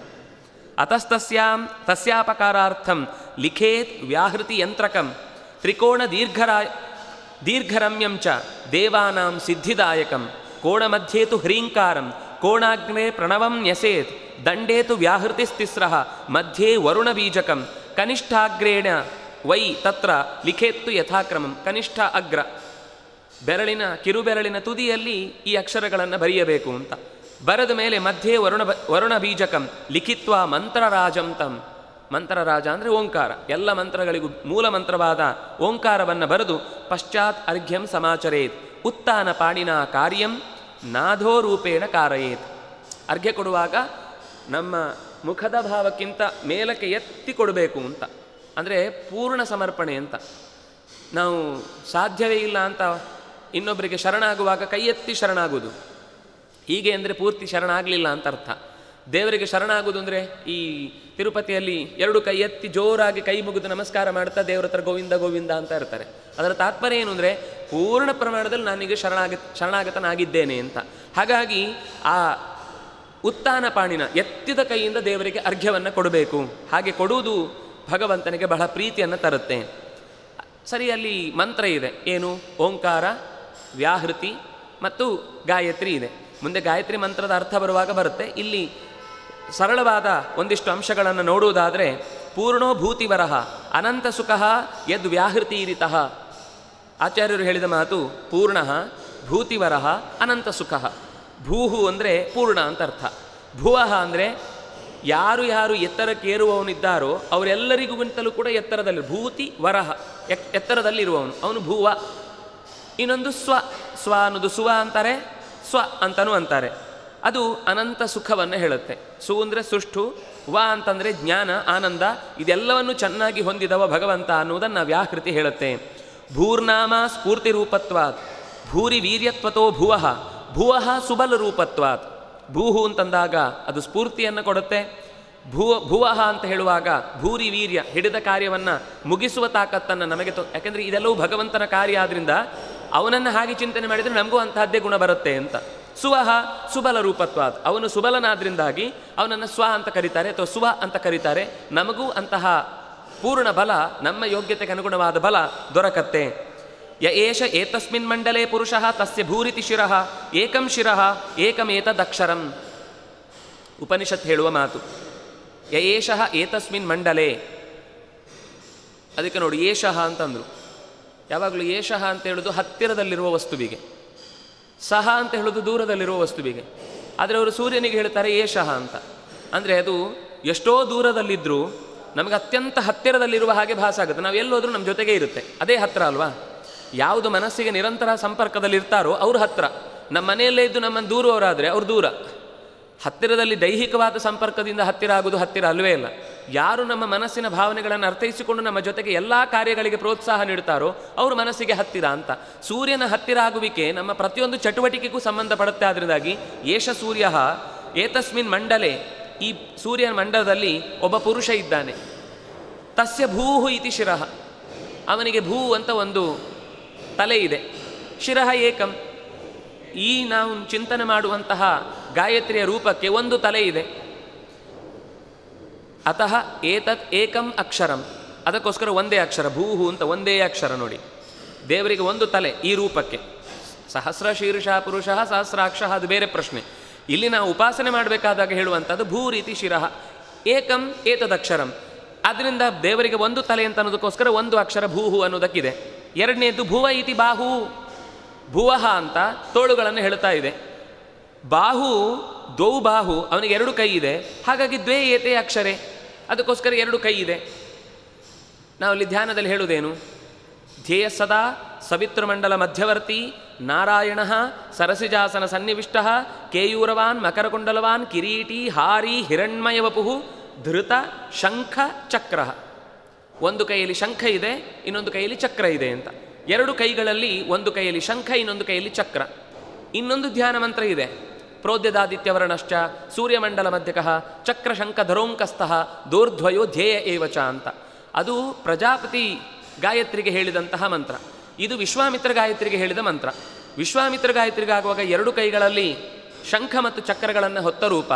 Speaker 1: ತಸ್ಯಾಪಕಾರಾರ್ಥಂ ಲಿಖೇತ್ ವ್ಯಾಹೃತಿ ಯಂತ್ರಕಂ ತ್ರಿಕೋಣ ದೀರ್ಘರಮ್ಯಂ ಚ ದೇವಾನಾಂ ಸಿದ್ಧಿದಾಯಕಂ ಕೋಣಮಧ್ಯೇತು ಹ್ರೀಂಕಾರಂ ಕೋಣಾಗ್ನೇ ಪ್ರಣವಂ ನ್ಯಸೇತ್ ದಂಡೇತು ವ್ಯಾಹೃತಿಸ್ತಿಸ್ರಃ ಮಧ್ಯೆ ವರುಣಬೀಜಕಂ ಕನಿಷ್ಠಾಗ್ರೇಣ ವೈ ತತ್ರ ಲಿಖೇತ್ತು ಯಥಾಕ್ರಮಂ. ಕನಿಷ್ಠ ಅಗ್ರ ಕಿರುಬೆರಳಿನ ತುದಿಯಲ್ಲಿ ಈ ಅಕ್ಷರಗಳನ್ನು ಬರೆಯಬೇಕು ಅಂತ. ಬರೆದ ಮೇಲೆ ಮಧ್ಯೆ ವರುಣ ಬೀಜಕಂ ಲಿಖಿತ್ವ ಮಂತ್ರರಾಜಂ ತಂ. ಮಂತ್ರರಾಜ ಅಂದರೆ ಓಂಕಾರ, ಎಲ್ಲ ಮಂತ್ರಗಳಿಗೂ ಮೂಲ ಮಂತ್ರವಾದ ಓಂಕಾರವನ್ನು ಬರೆದು ಪಶ್ಚಾತ್ ಅರ್ಘ್ಯಂ ಸಮಾಚರೇತ್ ಉತ್ತಾನ ಪಾಣಿನ ಕಾರ್ಯಂ ನಾಧೋ ರೂಪೇಣ ಕಾರಯೇತ್. ಅರ್ಘ್ಯ ಕೊಡುವಾಗ ನಮ್ಮ ಮುಖದ ಭಾವಕ್ಕಿಂತ ಮೇಲಕ್ಕೆ ಎತ್ತಿ ಕೊಡಬೇಕು ಅಂತ. ಅಂದರೆ ಪೂರ್ಣ ಸಮರ್ಪಣೆ ಅಂತ. ನಾವು ಸಾಧ್ಯವೇ ಇಲ್ಲ ಅಂತ ಇನ್ನೊಬ್ಬರಿಗೆ ಶರಣಾಗುವಾಗ ಕೈ ಎತ್ತಿ ಶರಣಾಗುವುದು. ಹೀಗೆ ಅಂದರೆ ಪೂರ್ತಿ ಶರಣಾಗಲಿಲ್ಲ ಅಂತ ಅರ್ಥ. ದೇವರಿಗೆ ಶರಣಾಗುವುದು ಅಂದರೆ ಈ ತಿರುಪತಿಯಲ್ಲಿ ಎರಡು ಕೈ ಎತ್ತಿ ಜೋರಾಗಿ ಕೈ ಮುಗಿದು ನಮಸ್ಕಾರ ಮಾಡ್ತಾ ದೇವರ ಹತ್ರ ಗೋವಿಂದ ಗೋವಿಂದ ಅಂತ ಇರ್ತಾರೆ. ಅದರ ತಾತ್ಪರ್ಯ ಏನು ಅಂದರೆ ಪೂರ್ಣ ಪ್ರಮಾಣದಲ್ಲಿ ನಾನೀಗ ಶರಣಾಗತನಾಗಿದ್ದೇನೆ ಅಂತ. ಹಾಗಾಗಿ ಆ ಉತ್ತಾನ ಪಾಣಿನ ಎತ್ತಿದ ಕೈಯಿಂದ ದೇವರಿಗೆ ಅರ್ಘ್ಯವನ್ನು ಕೊಡಬೇಕು. ಹಾಗೆ ಕೊಡುವುದು ಭಗವಂತನಿಗೆ ಬಹಳ ಪ್ರೀತಿಯನ್ನು ತರುತ್ತೆ. ಸರಿ, ಅಲ್ಲಿ ಮಂತ್ರ ಇದೆ, ಏನು? ಓಂಕಾರ, ವ್ಯಾಹೃತಿ ಮತ್ತು ಗಾಯತ್ರಿ ಇದೆ. ಮುಂದೆ ಗಾಯತ್ರಿ ಮಂತ್ರದ ಅರ್ಥ ಬರುವಾಗ ಬರುತ್ತೆ. ಇಲ್ಲಿ ಸರಳವಾದ ಒಂದಿಷ್ಟು ಅಂಶಗಳನ್ನು ನೋಡುವುದಾದರೆ, ಪೂರ್ಣೋ ಭೂತಿವರಹ ಅನಂತ ಸುಖ ಯದ್ ವ್ಯಾಹೃತೀರಿತಃ. ಆಚಾರ್ಯರು ಹೇಳಿದ ಮಾತು ಪೂರ್ಣ ಭೂತಿವರಹ ಅನಂತ ಸುಖ. ಭೂಹು ಅಂದರೆ ಪೂರ್ಣ ಅಂತ ಅರ್ಥ. ಭುವಃ ಅಂದರೆ ಯಾರು ಯಾರು ಎತ್ತರಕ್ಕೇರುವವನಿದ್ದಾರೋ ಅವರೆಲ್ಲರಿಗಿಂತಲೂ ಕೂಡ ಎತ್ತರದಲ್ಲಿ, ಭೂತಿ ವರಹ ಎತ್ತರದಲ್ಲಿರುವವನು, ಅವನು ಭೂವ. ಇನ್ನೊಂದು ಸ್ವ ಅನ್ನೋದು ಸುವ ಅಂತಾರೆ, ಸ್ವ ಅಂತನೂ ಅಂತಾರೆ. ಅದು ಅನಂತ ಸುಖವನ್ನು ಹೇಳುತ್ತೆ. ಸು ಅಂದರೆ ಸುಷ್ಟು, ವ ಅಂತಂದರೆ ಜ್ಞಾನ, ಆನಂದ, ಇದೆಲ್ಲವನ್ನು ಚೆನ್ನಾಗಿ ಹೊಂದಿದವ ಭಗವಂತ ಅನ್ನುವುದನ್ನು ವ್ಯಾಹೃತಿ ಹೇಳುತ್ತೆ. ಭೂರ್ನಾಮ ಸ್ಫೂರ್ತಿ ರೂಪತ್ವಾತ್ ಭೂರಿ ವೀರ್ಯತ್ವತೋ ಭುವಃ ಭುವಃ ಸುಬಲ ರೂಪತ್ವಾತ್. ಭೂಹು ಅಂತಂದಾಗ ಅದು ಸ್ಫೂರ್ತಿಯನ್ನು ಕೊಡುತ್ತೆ. ಭುವಃ ಅಂತ ಹೇಳುವಾಗ ಭೂರಿ ವೀರ್ಯ, ಹಿಡಿದ ಕಾರ್ಯವನ್ನು ಮುಗಿಸುವ ತಾಕತ್ತನ್ನು ನಮಗೆ ಯಾಕೆಂದರೆ ಇದೆಲ್ಲವೂ ಭಗವಂತನ ಕಾರ್ಯ ಆದ್ದರಿಂದ ಅವನನ್ನು ಹಾಗೆ ಚಿಂತನೆ ಮಾಡಿದರೆ ನಮಗೂ ಅಂತಹದ್ದೇ ಗುಣ ಬರುತ್ತೆ ಅಂತ. ಸುವಹ ಸುಬಲ ರೂಪತ್ವಾತ್, ಅವನು ಸುಬಲನಾದ್ರಿಂದಾಗಿ ಅವನನ್ನು ಸ್ವ ಅಂತ ಕರೀತಾರೆ ಅಥವಾ ಸುವ ಅಂತ ಕರೀತಾರೆ. ನಮಗೂ ಅಂತಹ ಪೂರ್ಣ ಬಲ, ನಮ್ಮ ಯೋಗ್ಯತೆಗೆ ಅನುಗುಣವಾದ ಬಲ ದೊರಕತ್ತೆ. ಯ ಏಷ ಏತಸ್ಮಿನ್ ಮಂಡಲೇ ಪುರುಷಃ ತಸ್ಯ ಭೂರಿತಿ ಶಿರಃ ಏಕಂ ಶಿರಃ ಏಕಮೇತದಕ್ಷರಂ. ಉಪನಿಷತ್ ಹೇಳುವ ಮಾತು. ಯ ಏಷಃ ಏತಸ್ಮಿನ್ ಮಂಡಲೇ, ಅದಕ್ಕೆ ನೋಡಿ ಏಷಃ ಅಂತಂದರು. ಯಾವಾಗಲೂ ಏಷಃ ಅಂತ ಹೇಳೋದು ಹತ್ತಿರದಲ್ಲಿರುವ ವಸ್ತುವಿಗೆ, ಸಹ ಅಂತ ಹೇಳೋದು ದೂರದಲ್ಲಿರುವ ವಸ್ತುವಿಗೆ. ಆದರೆ ಅವರು ಸೂರ್ಯನಿಗೆ ಹೇಳ್ತಾರೆ ಏಷಃ ಅಂತ. ಅಂದರೆ ಅದು ಎಷ್ಟೋ ದೂರದಲ್ಲಿದ್ದರೂ ನಮಗೆ ಅತ್ಯಂತ ಹತ್ತಿರದಲ್ಲಿರುವ ಹಾಗೆ ಭಾಸ ಆಗುತ್ತೆ. ನಾವು ಎಲ್ಲೋದ್ರೂ ನಮ್ಮ ಜೊತೆಗೆ ಇರುತ್ತೆ, ಅದೇ ಹತ್ತಿರ ಅಲ್ವಾ. ಯಾವುದು ಮನಸ್ಸಿಗೆ ನಿರಂತರ ಸಂಪರ್ಕದಲ್ಲಿರ್ತಾರೋ ಅವ್ರು ಹತ್ತಿರ. ನಮ್ಮ ಮನೆಯಲ್ಲೇ ಇದ್ದು ನಮ್ಮನ್ನು ದೂರವರಾದರೆ ಅವ್ರು ದೂರ. ಹತ್ತಿರದಲ್ಲಿ ದೈಹಿಕವಾದ ಸಂಪರ್ಕದಿಂದ ಹತ್ತಿರ ಆಗುವುದು ಹತ್ತಿರ ಅಲ್ವೇ ಇಲ್ಲ. ಯಾರು ನಮ್ಮ ಮನಸ್ಸಿನ ಭಾವನೆಗಳನ್ನು ಅರ್ಥೈಸಿಕೊಂಡು ನಮ್ಮ ಜೊತೆಗೆ ಎಲ್ಲ ಕಾರ್ಯಗಳಿಗೆ ಪ್ರೋತ್ಸಾಹ ನೀಡ್ತಾರೋ ಅವರು ಮನಸ್ಸಿಗೆ ಹತ್ತಿರ ಅಂತ. ಸೂರ್ಯನ ಹತ್ತಿರ ಆಗುವಿಕೆ ನಮ್ಮ ಪ್ರತಿಯೊಂದು ಚಟುವಟಿಕೆಗೂ ಸಂಬಂಧಪಡುತ್ತೆ. ಅದರಿಂದಾಗಿ ಏಷ ಸೂರ್ಯ ಏತಸ್ಮಿನ್ ಮಂಡಲೆ, ಈ ಸೂರ್ಯನ ಮಂಡಲದಲ್ಲಿ ಒಬ್ಬ ಪುರುಷ ಇದ್ದಾನೆ. ತಸ್ಯ ಭೂಹು ಇತಿ ಶಿರಃ, ಅವನಿಗೆ ಭೂ ಅಂತ ಒಂದು ತಲೆ ಇದೆ. ಶಿರಃ ಏಕಂ, ಈ ನಾವು ಚಿಂತನೆ ಮಾಡುವಂತಹ ಗಾಯತ್ರಿಯ ರೂಪಕ್ಕೆ ಒಂದು ತಲೆ ಇದೆ. ಅತಃ ಏತತ್ ಏಕಂ ಅಕ್ಷರಂ, ಅದಕ್ಕೋಸ್ಕರ ಒಂದೇ ಅಕ್ಷರ, ಭೂಹು ಅಂತ ಒಂದೇ ಅಕ್ಷರ. ನೋಡಿ, ದೇವರಿಗೆ ಒಂದು ತಲೆ ಈ ರೂಪಕ್ಕೆ. ಸಹಸ್ರ ಶೀರ್ಷ ಪುರುಷ ಸಹಸ್ರಾಕ್ಷ ಅದು ಬೇರೆ ಪ್ರಶ್ನೆ. ಇಲ್ಲಿ ನಾವು ಉಪಾಸನೆ ಮಾಡಬೇಕಾದಾಗ ಹೇಳುವಂಥದ್ದು ಭೂ ರೀತಿ ಶಿರಃ ಏಕಂ ಏತದಕ್ಷರಂ. ಅದರಿಂದ ದೇವರಿಗೆ ಒಂದು ತಲೆ ಅಂತ ಅನ್ನೋದಕ್ಕೋಸ್ಕರ ಒಂದು ಅಕ್ಷರ ಭೂಹು ಅನ್ನೋದಕ್ಕಿದೆ. ಎರಡನೇದು ಭುವ ಇತಿ ಬಾಹು, ಭುವಃ ಅಂತ ತೋಳುಗಳನ್ನು ಹೇಳ್ತಾ ಇದೆ. ಬಾಹು ದ್ವೌ ಬಾಹು, ಅವನಿಗೆ ಎರಡು ಕೈ ಇದೆ, ಹಾಗಾಗಿ ದ್ವೇ ಏತೆ ಅಕ್ಷರೆ, ಅದಕ್ಕೋಸ್ಕರ ಎರಡು ಕೈ ಇದೆ. ನಾವಲ್ಲಿ ಧ್ಯಾನದಲ್ಲಿ ಹೇಳುವುದೇನು? ಧ್ಯೇಯ ಸದಾ ಸವಿತೃಮಂಡಲ ಮಧ್ಯವರ್ತಿ ನಾರಾಯಣ ಸರಸಿಜಾಸನ ಸನ್ನಿವಿಷ್ಟ ಕೇಯೂರವಾನ್ ಮಕರಕುಂಡಲವಾನ್ ಕಿರೀಟಿ ಹಾರಿ ಹಿರಣ್ಮಯ ವಪುಹು ಧೃತ ಶಂಖ ಚಕ್ರ. ಒಂದು ಕೈಯಲ್ಲಿ ಶಂಖ ಇದೆ, ಇನ್ನೊಂದು ಕೈಯಲ್ಲಿ ಚಕ್ರ ಇದೆ ಅಂತ. ಎರಡು ಕೈಗಳಲ್ಲಿ ಒಂದು ಕೈಯಲ್ಲಿ ಶಂಖ, ಇನ್ನೊಂದು ಕೈಯಲ್ಲಿ ಚಕ್ರ. ಇನ್ನೊಂದು ಧ್ಯಾನ ಮಂತ್ರ ಇದೆ, ಪ್ರೋದ್ಯದಾದಿತ್ಯವರ್ಣಶ್ಚ ಸೂರ್ಯಮಂಡಲ ಮಧ್ಯಕಃ ಚಕ್ರ ಶಂಖ ಧರೋಂಕಸ್ತಃ ದೂರ್ಧ್ವಯೋ ಧ್ಯೇಯ ಏವಚ ಅಂತ. ಅದು ಪ್ರಜಾಪತಿ ಗಾಯತ್ರಿಗೆ ಹೇಳಿದಂತಹ ಮಂತ್ರ. ಇದು ವಿಶ್ವಾಮಿತ್ರ ಗಾಯತ್ರಿಗೆ ಹೇಳಿದ ಮಂತ್ರ. ವಿಶ್ವಾಮಿತ್ರ ಗಾಯತ್ರಿಗಾಗುವಾಗ ಎರಡು ಕೈಗಳಲ್ಲಿ ಶಂಖ ಮತ್ತು ಚಕ್ರಗಳನ್ನು ಹೊತ್ತ ರೂಪ.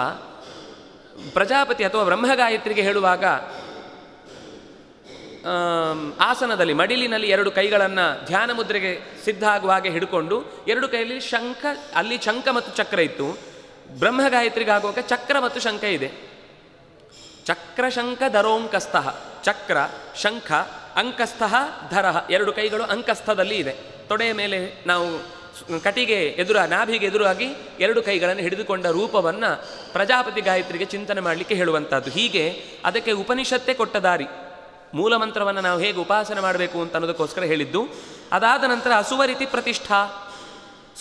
Speaker 1: ಪ್ರಜಾಪತಿ ಅಥವಾ ಬ್ರಹ್ಮ ಗಾಯತ್ರಿಗೆ ಹೇಳುವಾಗ ಆಸನದಲ್ಲಿ ಮಡಿಲಿನಲ್ಲಿ ಎರಡು ಕೈಗಳನ್ನು ಧ್ಯಾನ ಮುದ್ರೆಗೆ ಸಿದ್ಧ ಆಗುವ ಹಾಗೆ ಹಿಡ್ಕೊಂಡು ಎರಡು ಕೈಯಲ್ಲಿ ಶಂಖ, ಅಲ್ಲಿ ಶಂಖ ಮತ್ತು ಚಕ್ರ ಇತ್ತು. ಬ್ರಹ್ಮ ಗಾಯತ್ರಿಗಾಗುವಾಗ ಚಕ್ರ ಮತ್ತು ಶಂಖ ಇದೆ. ಚಕ್ರ ಶಂಖ ಧರೋಂಕಸ್ತಃ, ಚಕ್ರ ಶಂಖ ಅಂಕಸ್ಥಃ ಧರಃ, ಎರಡು ಕೈಗಳು ಅಂಕಸ್ಥದಲ್ಲಿ ಇದೆ. ತೊಡೆಯ ಮೇಲೆ ನಾವು ಕಟಿಗೆ ನಾಭಿಗೆ ಎದುರಾಗಿ ಎರಡು ಕೈಗಳನ್ನು ಹಿಡಿದುಕೊಂಡ ರೂಪವನ್ನು ಪ್ರಜಾಪತಿ ಗಾಯತ್ರಿಗೆ ಚಿಂತನೆ ಮಾಡಲಿಕ್ಕೆ ಹೇಳುವಂಥದ್ದು. ಹೀಗೆ ಅದಕ್ಕೆ ಉಪನಿಷತ್ತೇ ಕೊಟ್ಟ ದಾರಿ. ಮೂಲ ಮಂತ್ರವನ್ನು ನಾವು ಹೇಗೆ ಉಪಾಸನೆ ಮಾಡಬೇಕು ಅಂತ ಅನ್ನೋದಕ್ಕೋಸ್ಕರ ಹೇಳಿದ್ದು. ಅದಾದ ನಂತರ ಅಸುವರಿತಿ ಪ್ರತಿಷ್ಠಾ,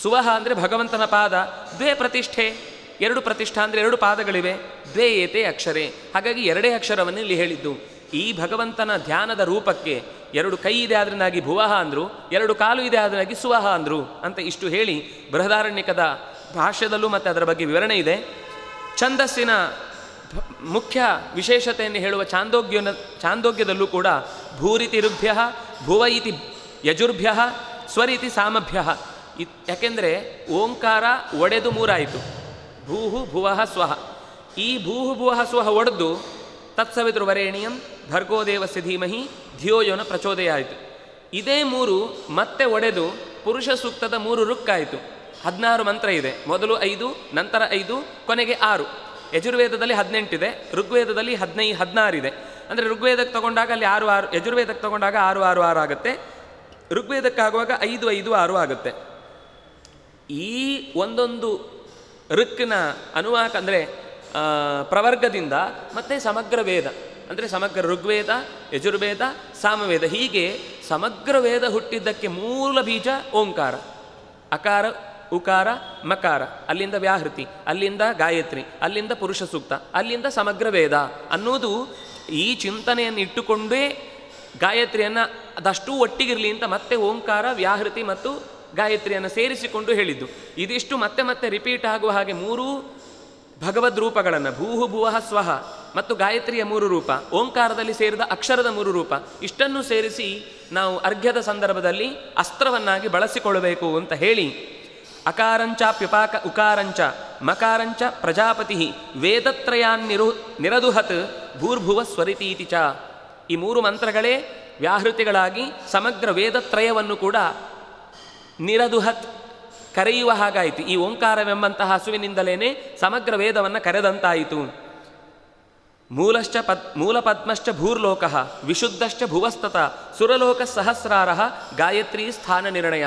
Speaker 1: ಸುವಹ ಅಂದರೆ ಭಗವಂತನ ಪಾದ, ದ್ವೇ ಪ್ರತಿಷ್ಠೆ, ಎರಡು ಪ್ರತಿಷ್ಠಾ ಅಂದರೆ ಎರಡು ಪಾದಗಳಿವೆ, ದ್ವೇ ಏತೆ ಅಕ್ಷರೇ, ಹಾಗಾಗಿ ಎರಡೇ ಅಕ್ಷರವನ್ನು ಇಲ್ಲಿ ಹೇಳಿದ್ದು. ಈ ಭಗವಂತನ ಧ್ಯಾನದ ರೂಪಕ್ಕೆ ಎರಡು ಕೈ ಇದೆ ಆದ್ರಿಂದಾಗಿ ಭುವಃ ಅಂದರು, ಎರಡು ಕಾಲು ಇದೆ ಆದ್ರಿಂದಾಗಿ ಸುವಹ ಅಂದರು ಅಂತ ಇಷ್ಟು ಹೇಳಿ ಬೃಹದಾರಣ್ಯಕದ ಭಾಷ್ಯದಲ್ಲೂ ಮತ್ತು ಅದರ ಬಗ್ಗೆ ವಿವರಣೆ ಇದೆ. ಛಂದಸ್ಸಿನ ಮುಖ್ಯ ವಿಶೇಷತೆಯನ್ನು ಹೇಳುವ ಚಾಂದೋಗ್ಯದಲ್ಲೂ ಕೂಡ ಭೂರಿತಿ ಋಭ್ಯ ಭುವ ಇತಿ ಯಜುರ್ಭ್ಯ ಸ್ವರಿತಿ ಸಾಮಭ್ಯ. ಯಾಕೆಂದರೆ ಓಂಕಾರ ಒಡೆದು ಮೂರಾಯಿತು, ಭೂಹು ಭುವಃ ಸ್ವಹ. ಈ ಭೂಹು ಭುವಃ ಸ್ವಹ ಒಡೆದು ತತ್ಸವಿತೃವರೇಣಿಯಂ ಭರ್ಗೋದೇವಸ್ಯ ಧೀಮಹಿ ಧಿಯೋ ಯೋನ ಪ್ರಚೋದಯ ಆಯಿತು. ಇದೇ ಮೂರು ಮತ್ತೆ ಒಡೆದು ಪುರುಷ ಸೂಕ್ತದ 3 ರುಕ್ಕಾಯಿತು. 16 ಮಂತ್ರ ಇದೆ, ಮೊದಲು 5, ನಂತರ 5, ಕೊನೆಗೆ 6. ಯಜುರ್ವೇದದಲ್ಲಿ 18 ಇದೆ, ಋಗ್ವೇದದಲ್ಲಿ 16 ಇದೆ. ಅಂದರೆ ಋಗ್ವೇದಕ್ಕೆ ತಗೊಂಡಾಗ ಅಲ್ಲಿ 6, ಯಜುರ್ವೇದಕ್ಕೆ ತಗೊಂಡಾಗ 6, 6, 6 ಆಗುತ್ತೆ. ಋಗ್ವೇದಕ್ಕಾಗುವಾಗ 5, 5, 6 ಆಗುತ್ತೆ. ಈ ಒಂದೊಂದು ಋಕ್ನ ಅನುವಾಕ ಅಂದರೆ ಪ್ರವರ್ಗದಿಂದ ಮತ್ತೆ ಸಮಗ್ರ ವೇದ ಅಂದರೆ ಸಮಗ್ರ ಋಗ್ವೇದ, ಯಜುರ್ವೇದ, ಸಾಮವೇದ, ಹೀಗೆ ಸಮಗ್ರ ವೇದ ಹುಟ್ಟಿದ್ದಕ್ಕೆ ಮೂಲ ಬೀಜ ಓಂಕಾರ. ಅಕಾರ ಉಕಾರ ಮಕಾರ, ಅಲ್ಲಿಂದ ವ್ಯಾಹೃತಿ, ಅಲ್ಲಿಂದ ಗಾಯತ್ರಿ, ಅಲ್ಲಿಂದ ಪುರುಷ ಸೂಕ್ತ, ಅಲ್ಲಿಂದ ಸಮಗ್ರ ವೇದ ಅನ್ನೋದು ಈ ಚಿಂತನೆಯನ್ನು ಇಟ್ಟುಕೊಂಡೇ ಗಾಯತ್ರಿಯನ್ನು ಅದಷ್ಟೂ ಒಟ್ಟಿಗಿರಲಿ ಅಂತ ಮತ್ತೆ ಓಂಕಾರ, ವ್ಯಾಹೃತಿ ಮತ್ತು ಗಾಯತ್ರಿಯನ್ನು ಸೇರಿಸಿಕೊಂಡು ಹೇಳಿದ್ದು. ಇದಿಷ್ಟು ಮತ್ತೆ ಮತ್ತೆ ರಿಪೀಟ್ ಆಗುವ ಹಾಗೆ 3 ಭಗವದ್ ರೂಪಗಳನ್ನು, ಭೂಹು ಭುವಃ ಸ್ವಹ ಮತ್ತು ಗಾಯತ್ರಿಯ 3 ರೂಪ, ಓಂಕಾರದಲ್ಲಿ ಸೇರಿದ ಅಕ್ಷರದ 3 ರೂಪ, ಇಷ್ಟನ್ನು ಸೇರಿಸಿ ನಾವು ಅರ್ಘ್ಯದ ಸಂದರ್ಭದಲ್ಲಿ ಅಸ್ತ್ರವನ್ನಾಗಿ ಬಳಸಿಕೊಳ್ಳಬೇಕು ಅಂತ ಹೇಳಿ, ಅಕಾರಂಚ ಪ್ಯುಪಾಕ ಉಕಾರಂಚ ಮಕಾರಂಚ ಪ್ರಜಾಪತಿ ವೇದತ್ರಯಾನ್ ನಿರದುಹತ್ ಭೂರ್ಭುವ ಸ್ವರಿತೀತಿ ಚ. ಈ 3 ಮಂತ್ರಗಳೇ ವ್ಯಾಹೃತಿಗಳಾಗಿ ಸಮಗ್ರ ವೇದತ್ರಯವನ್ನು ಕೂಡ ನಿರದುಹತ್ ಕರೆಯುವ ಹಾಗಾಯಿತು. ಈ ಓಂಕಾರವೆಂಬಂತಹ ಹಸುವಿನಿಂದಲೇ ಸಮಗ್ರ ವೇದವನ್ನು ಕರೆದಂತಾಯಿತು. ಮೂಲಪದ್ಮಶ್ಚ ಭೂರ್ಲೋಕ ವಿಶುದ್ಧಶ್ಚ ಭುವಸ್ತತ ಸುರಲೋಕ ಸಹಸ್ರಾರ ಗಾಯತ್ರಿ ಸ್ಥಾನ ನಿರ್ಣಯ.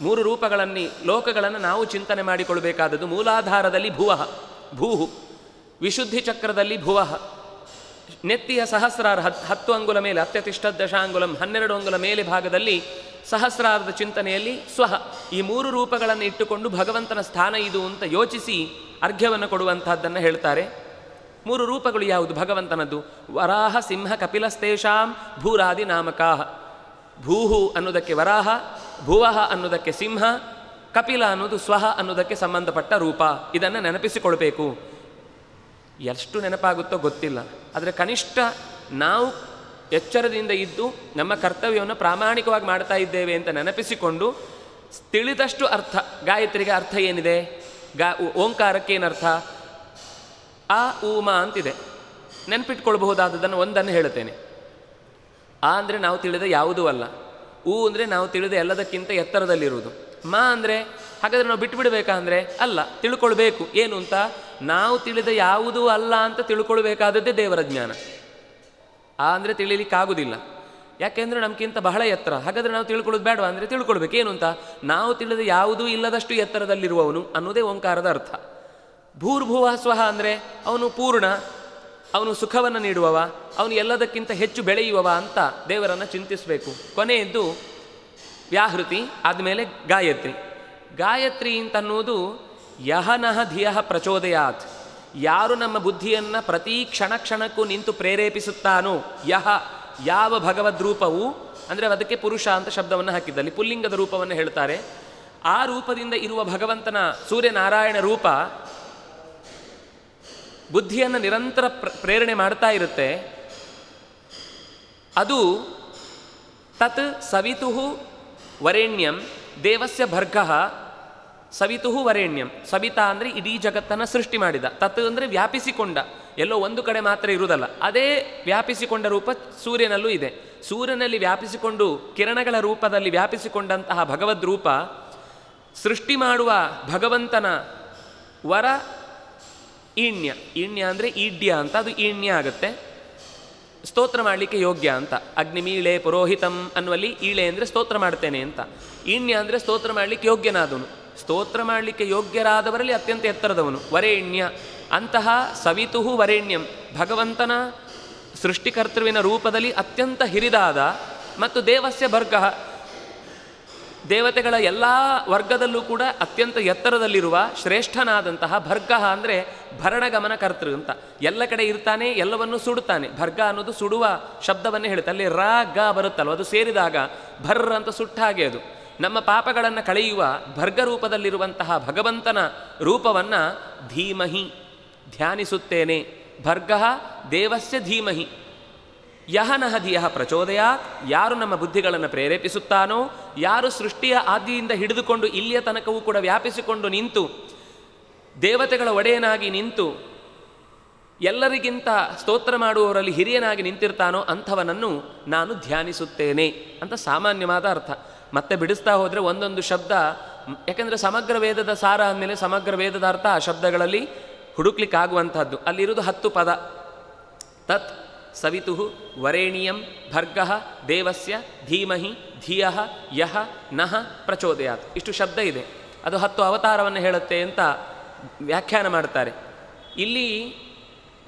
Speaker 1: 3 ರೂಪಗಳಲ್ಲಿ ಲೋಕಗಳನ್ನು ನಾವು ಚಿಂತನೆ ಮಾಡಿಕೊಳ್ಬೇಕಾದದ್ದು. ಮೂಲಾಧಾರದಲ್ಲಿ ಭೂಹು, ವಿಶುದ್ಧಿ ಚಕ್ರದಲ್ಲಿ ಭುವಃ, ನೆತ್ತಿಯ ಸಹಸ್ರಾರ 10 ಅಂಗುಲ ಮೇಲೆ ಅತ್ಯತಿಷ್ಠ ದಶಾಂಗುಲಂ 12 ಅಂಗುಲ ಮೇಲೆ ಭಾಗದಲ್ಲಿ ಸಹಸ್ರಾರದ ಚಿಂತನೆಯಲ್ಲಿ ಸ್ವಹ. ಈ 3 ರೂಪಗಳನ್ನು ಇಟ್ಟುಕೊಂಡು ಭಗವಂತನ ಸ್ಥಾನ ಇದು ಅಂತ ಯೋಚಿಸಿ ಅರ್ಘ್ಯವನ್ನು ಕೊಡುವಂತಹದ್ದನ್ನು ಹೇಳ್ತಾರೆ. 3 ರೂಪಗಳು ಯಾವುದು ಭಗವಂತನದ್ದು? ವರಾಹ, ಸಿಂಹ, ಕಪಿಲಸ್ತೇಷಾಂ ಭೂರಾದಿ ನಾಮಕಾಹ. ಭೂಹು ಅನ್ನೋದಕ್ಕೆ ವರಾಹ, ಭುವಃ ಅನ್ನೋದಕ್ಕೆ ಸಿಂಹ, ಕಪಿಲ ಅನ್ನೋದು ಸ್ವಹ ಅನ್ನೋದಕ್ಕೆ ಸಂಬಂಧಪಟ್ಟ ರೂಪ. ಇದನ್ನು ನೆನಪಿಸಿಕೊಳ್ಬೇಕು. ಎಷ್ಟು ನೆನಪಾಗುತ್ತೋ ಗೊತ್ತಿಲ್ಲ, ಆದರೆ ಕನಿಷ್ಠ ನಾವು ಎಚ್ಚರದಿಂದ ಇದ್ದು ನಮ್ಮ ಕರ್ತವ್ಯವನ್ನು ಪ್ರಾಮಾಣಿಕವಾಗಿ ಮಾಡ್ತಾ ಇದ್ದೇವೆ ಅಂತ ನೆನಪಿಸಿಕೊಂಡು ತಿಳಿದಷ್ಟು ಅರ್ಥ. ಗಾಯತ್ರಿಗೆ ಅರ್ಥ ಏನಿದೆ? ಓಂಕಾರಕ್ಕೇನರ್ಥ? ಆ ಊಮ ಅಂತಿದೆ. ನೆನಪಿಟ್ಕೊಳ್ಬಹುದಾದದನ್ನು ಒಂದನ್ನು ಹೇಳುತ್ತೇನೆ. ಆ ಅಂದರೆ ನಾವು ತಿಳಿದ ಯಾವುದೂ ಅಲ್ಲ. ಊ ಅಂದರೆ ನಾವು ತಿಳಿದ ಎಲ್ಲದಕ್ಕಿಂತ ಎತ್ತರದಲ್ಲಿರುವುದು. ಮಾ ಅಂದರೆ ಹಾಗಾದರೆ ನಾವು ಬಿಟ್ಟುಬಿಡಬೇಕಾ ಅಂದರೆ ಅಲ್ಲ, ತಿಳ್ಕೊಳ್ಬೇಕು. ಏನು ಅಂತ? ನಾವು ತಿಳಿದ ಯಾವುದೂ ಅಲ್ಲ ಅಂತ ತಿಳ್ಕೊಳ್ಬೇಕಾದದ್ದೇ ದೇವರ ಜ್ಞಾನ. ಆ ಅಂದರೆ ತಿಳಿಲಿಕ್ಕಾಗೋದಿಲ್ಲ, ಯಾಕೆಂದರೆ ನಮಗಿಂತ ಬಹಳ ಎತ್ತರ. ಹಾಗಾದರೆ ನಾವು ತಿಳ್ಕೊಳ್ಳೋದು ಬೇಡವಾ ಅಂದರೆ ತಿಳ್ಕೊಳ್ಬೇಕು. ಏನು ಅಂತ? ನಾವು ತಿಳಿದ ಯಾವುದೂ ಇಲ್ಲದಷ್ಟು ಎತ್ತರದಲ್ಲಿರುವವನು ಅನ್ನೋದೇ ಓಂಕಾರದ ಅರ್ಥ. ಭೂರ್ಭುವ ಸ್ವಹ ಅಂದರೆ ಅವನು ಪೂರ್ಣ, ಅವನು ಸುಖವನ್ನು ನೀಡುವವ, ಅವನು ಎಲ್ಲದಕ್ಕಿಂತ ಹೆಚ್ಚು ಬೆಳೆಯುವವ ಅಂತ ದೇವರನ್ನು ಚಿಂತಿಸಬೇಕು. ಕೊನೆಯದ್ದು ವ್ಯಾಹೃತಿ, ಆದಮೇಲೆ ಗಾಯತ್ರಿ. ಗಾಯತ್ರಿ ಅಂತನ್ನುವುದು ಯಹನಃ ಧಿಯಃ ಪ್ರಚೋದಯಾತ್. ಯಾರು ನಮ್ಮ ಬುದ್ಧಿಯನ್ನು ಪ್ರತಿ ಕ್ಷಣ ಕ್ಷಣಕ್ಕೂ ನಿಂತು ಪ್ರೇರೇಪಿಸುತ್ತಾನೋ, ಯಹ ಯಾವ ಭಗವದ್ರೂಪವು ಅಂದರೆ ಅದಕ್ಕೆ ಪುರುಷ ಅಂತ ಶಬ್ದವನ್ನು ಹಾಕಿದ್ದಲ್ಲಿ ಪುಲ್ಲಿಂಗದ ರೂಪವನ್ನು ಹೇಳ್ತಾರೆ. ಆ ರೂಪದಿಂದ ಇರುವ ಭಗವಂತನ ಸೂರ್ಯನಾರಾಯಣ ರೂಪ ಬುದ್ಧಿಯನ್ನು ನಿರಂತರ ಪ್ರೇರಣೆ ಮಾಡ್ತಾ ಇರುತ್ತೆ. ಅದು ತತ್ ಸವಿತುಃ ವರೇಣ್ಯಂ ದೇವಸ್ಯ ಭರ್ಗಃ. ಸವಿತುಃ ವರೇಣ್ಯಂ, ಸವಿತಾ ಅಂದರೆ ಇಡೀ ಜಗತ್ತನ್ನು ಸೃಷ್ಟಿ ಮಾಡಿದ. ತತ್ ಅಂದರೆ ವ್ಯಾಪಿಸಿಕೊಂಡ, ಎಲ್ಲೋ ಒಂದು ಕಡೆ ಮಾತ್ರ ಇರುವುದಲ್ಲ. ಅದೇ ವ್ಯಾಪಿಸಿಕೊಂಡ ರೂಪ ಸೂರ್ಯನಲ್ಲೂ ಇದೆ. ಸೂರ್ಯನಲ್ಲಿ ವ್ಯಾಪಿಸಿಕೊಂಡು ಕಿರಣಗಳ ರೂಪದಲ್ಲಿ ವ್ಯಾಪಿಸಿಕೊಂಡಂತಹ ಭಗವದ್ ರೂಪ ಸೃಷ್ಟಿ ಮಾಡುವ ಭಗವಂತನ ವರ ಈಣ್ಯ. ಈಣ್ಯ ಅಂದರೆ ಈಡ್ಯ ಅಂತ, ಅದು ಈಣ್ಯ ಆಗುತ್ತೆ. ಸ್ತೋತ್ರ ಮಾಡಲಿಕ್ಕೆ ಯೋಗ್ಯ ಅಂತ. ಅಗ್ನಿಮೀಳೆ ಪುರೋಹಿತಂ ಅನ್ನುವಲ್ಲಿ ಈಳೆ ಅಂದರೆ ಸ್ತೋತ್ರ ಮಾಡ್ತೇನೆ ಅಂತ, ಈಣ್ಯ ಅಂದರೆ ಸ್ತೋತ್ರ ಮಾಡಲಿಕ್ಕೆ ಯೋಗ್ಯನಾದವನು. ಸ್ತೋತ್ರ ಮಾಡಲಿಕ್ಕೆ ಯೋಗ್ಯರಾದವರಲ್ಲಿ ಅತ್ಯಂತ ಎತ್ತರದವನು ವರೇಣ್ಯ. ಅಂತಹ ಸವಿತುಹು ವರೇಣ್ಯಂ, ಭಗವಂತನ ಸೃಷ್ಟಿಕರ್ತೃವಿನ ರೂಪದಲ್ಲಿ ಅತ್ಯಂತ ಹಿರಿದಾದ ಮತ್ತು ದೇವಸ್ಯ ಭರ್ಗಃ, ದೇವತೆಗಳ ಎಲ್ಲ ವರ್ಗದಲ್ಲೂ ಕೂಡ ಅತ್ಯಂತ ಎತ್ತರದಲ್ಲಿರುವ ಶ್ರೇಷ್ಠನಾದಂತಹ ಭರ್ಗಃ ಅಂದರೆ ಭರಣಗಮನ ಕರ್ತೃ ಅಂತ. ಎಲ್ಲ ಕಡೆ ಇರ್ತಾನೆ, ಎಲ್ಲವನ್ನು ಸುಡುತ್ತಾನೆ. ಭರ್ಗ ಅನ್ನೋದು ಸುಡುವ ಶಬ್ದವನ್ನೇ ಹೇಳುತ್ತೆ. ಅಲ್ಲಿ ರ ಗ ಬರುತ್ತಲ್ವ, ಅದು ಸೇರಿದಾಗ ಭರ್ರ ಅಂತ ಸುಟ್ಟ ಹಾಗೆ ಅದು. ನಮ್ಮ ಪಾಪಗಳನ್ನು ಕಳೆಯುವ ಭರ್ಗ ರೂಪದಲ್ಲಿರುವಂತಹ ಭಗವಂತನ ರೂಪವನ್ನು ಧೀಮಹಿ ಧ್ಯಾನಿಸುತ್ತೇನೆ. ಭರ್ಗಃ ದೇವಸ್ಯ ಧೀಮಹಿ. ಯಹನಃ ಧಿಯಃ ಪ್ರಚೋದಯಾತ್, ಯಾರು ನಮ್ಮ ಬುದ್ಧಿಗಳನ್ನು ಪ್ರೇರೇಪಿಸುತ್ತಾನೋ, ಯಾರು ಸೃಷ್ಟಿಯ ಆದಿಯಿಂದ ಹಿಡಿದುಕೊಂಡು ಇಲ್ಲಿಯ ತನಕವೂ ಕೂಡ ವ್ಯಾಪಿಸಿಕೊಂಡು ನಿಂತು ದೇವತೆಗಳ ಒಡೆಯನಾಗಿ ನಿಂತು ಎಲ್ಲರಿಗಿಂತ ಸ್ತೋತ್ರ ಮಾಡುವವರಲ್ಲಿ ಹಿರಿಯನಾಗಿ ನಿಂತಿರ್ತಾನೋ ಅಂಥವನನ್ನು ನಾನು ಧ್ಯಾನಿಸುತ್ತೇನೆ ಅಂತ ಸಾಮಾನ್ಯವಾದ ಅರ್ಥ. ಮತ್ತೆ ಬಿಡಿಸ್ತಾ ಹೋದರೆ ಒಂದೊಂದು ಶಬ್ದ, ಯಾಕೆಂದರೆ ಸಮಗ್ರ ವೇದದ ಸಾರ ಅಂದಮೇಲೆ ಸಮಗ್ರ ವೇದದ ಅರ್ಥ ಆ ಶಬ್ದಗಳಲ್ಲಿ ಹುಡುಕ್ಲಿಕ್ಕಾಗುವಂಥದ್ದು. ಅಲ್ಲಿರುವುದು 10 ಪದ. ತತ್ ಸವಿತುಃ ವರೇಣಿಯಂ ಭರ್ಗಃ ದೇವಸ್ಯ ಧೀಮಹಿ ಧಿಯಃ ಯಹ ನಃ ಪ್ರಚೋದಯಾತ್. ಇಷ್ಟು ಶಬ್ದ ಇದೆ. ಅದು 10 ಅವತಾರವನ್ನು ಹೇಳುತ್ತೆ ಅಂತ ವ್ಯಾಖ್ಯಾನ ಮಾಡ್ತಾರೆ. ಇಲ್ಲಿ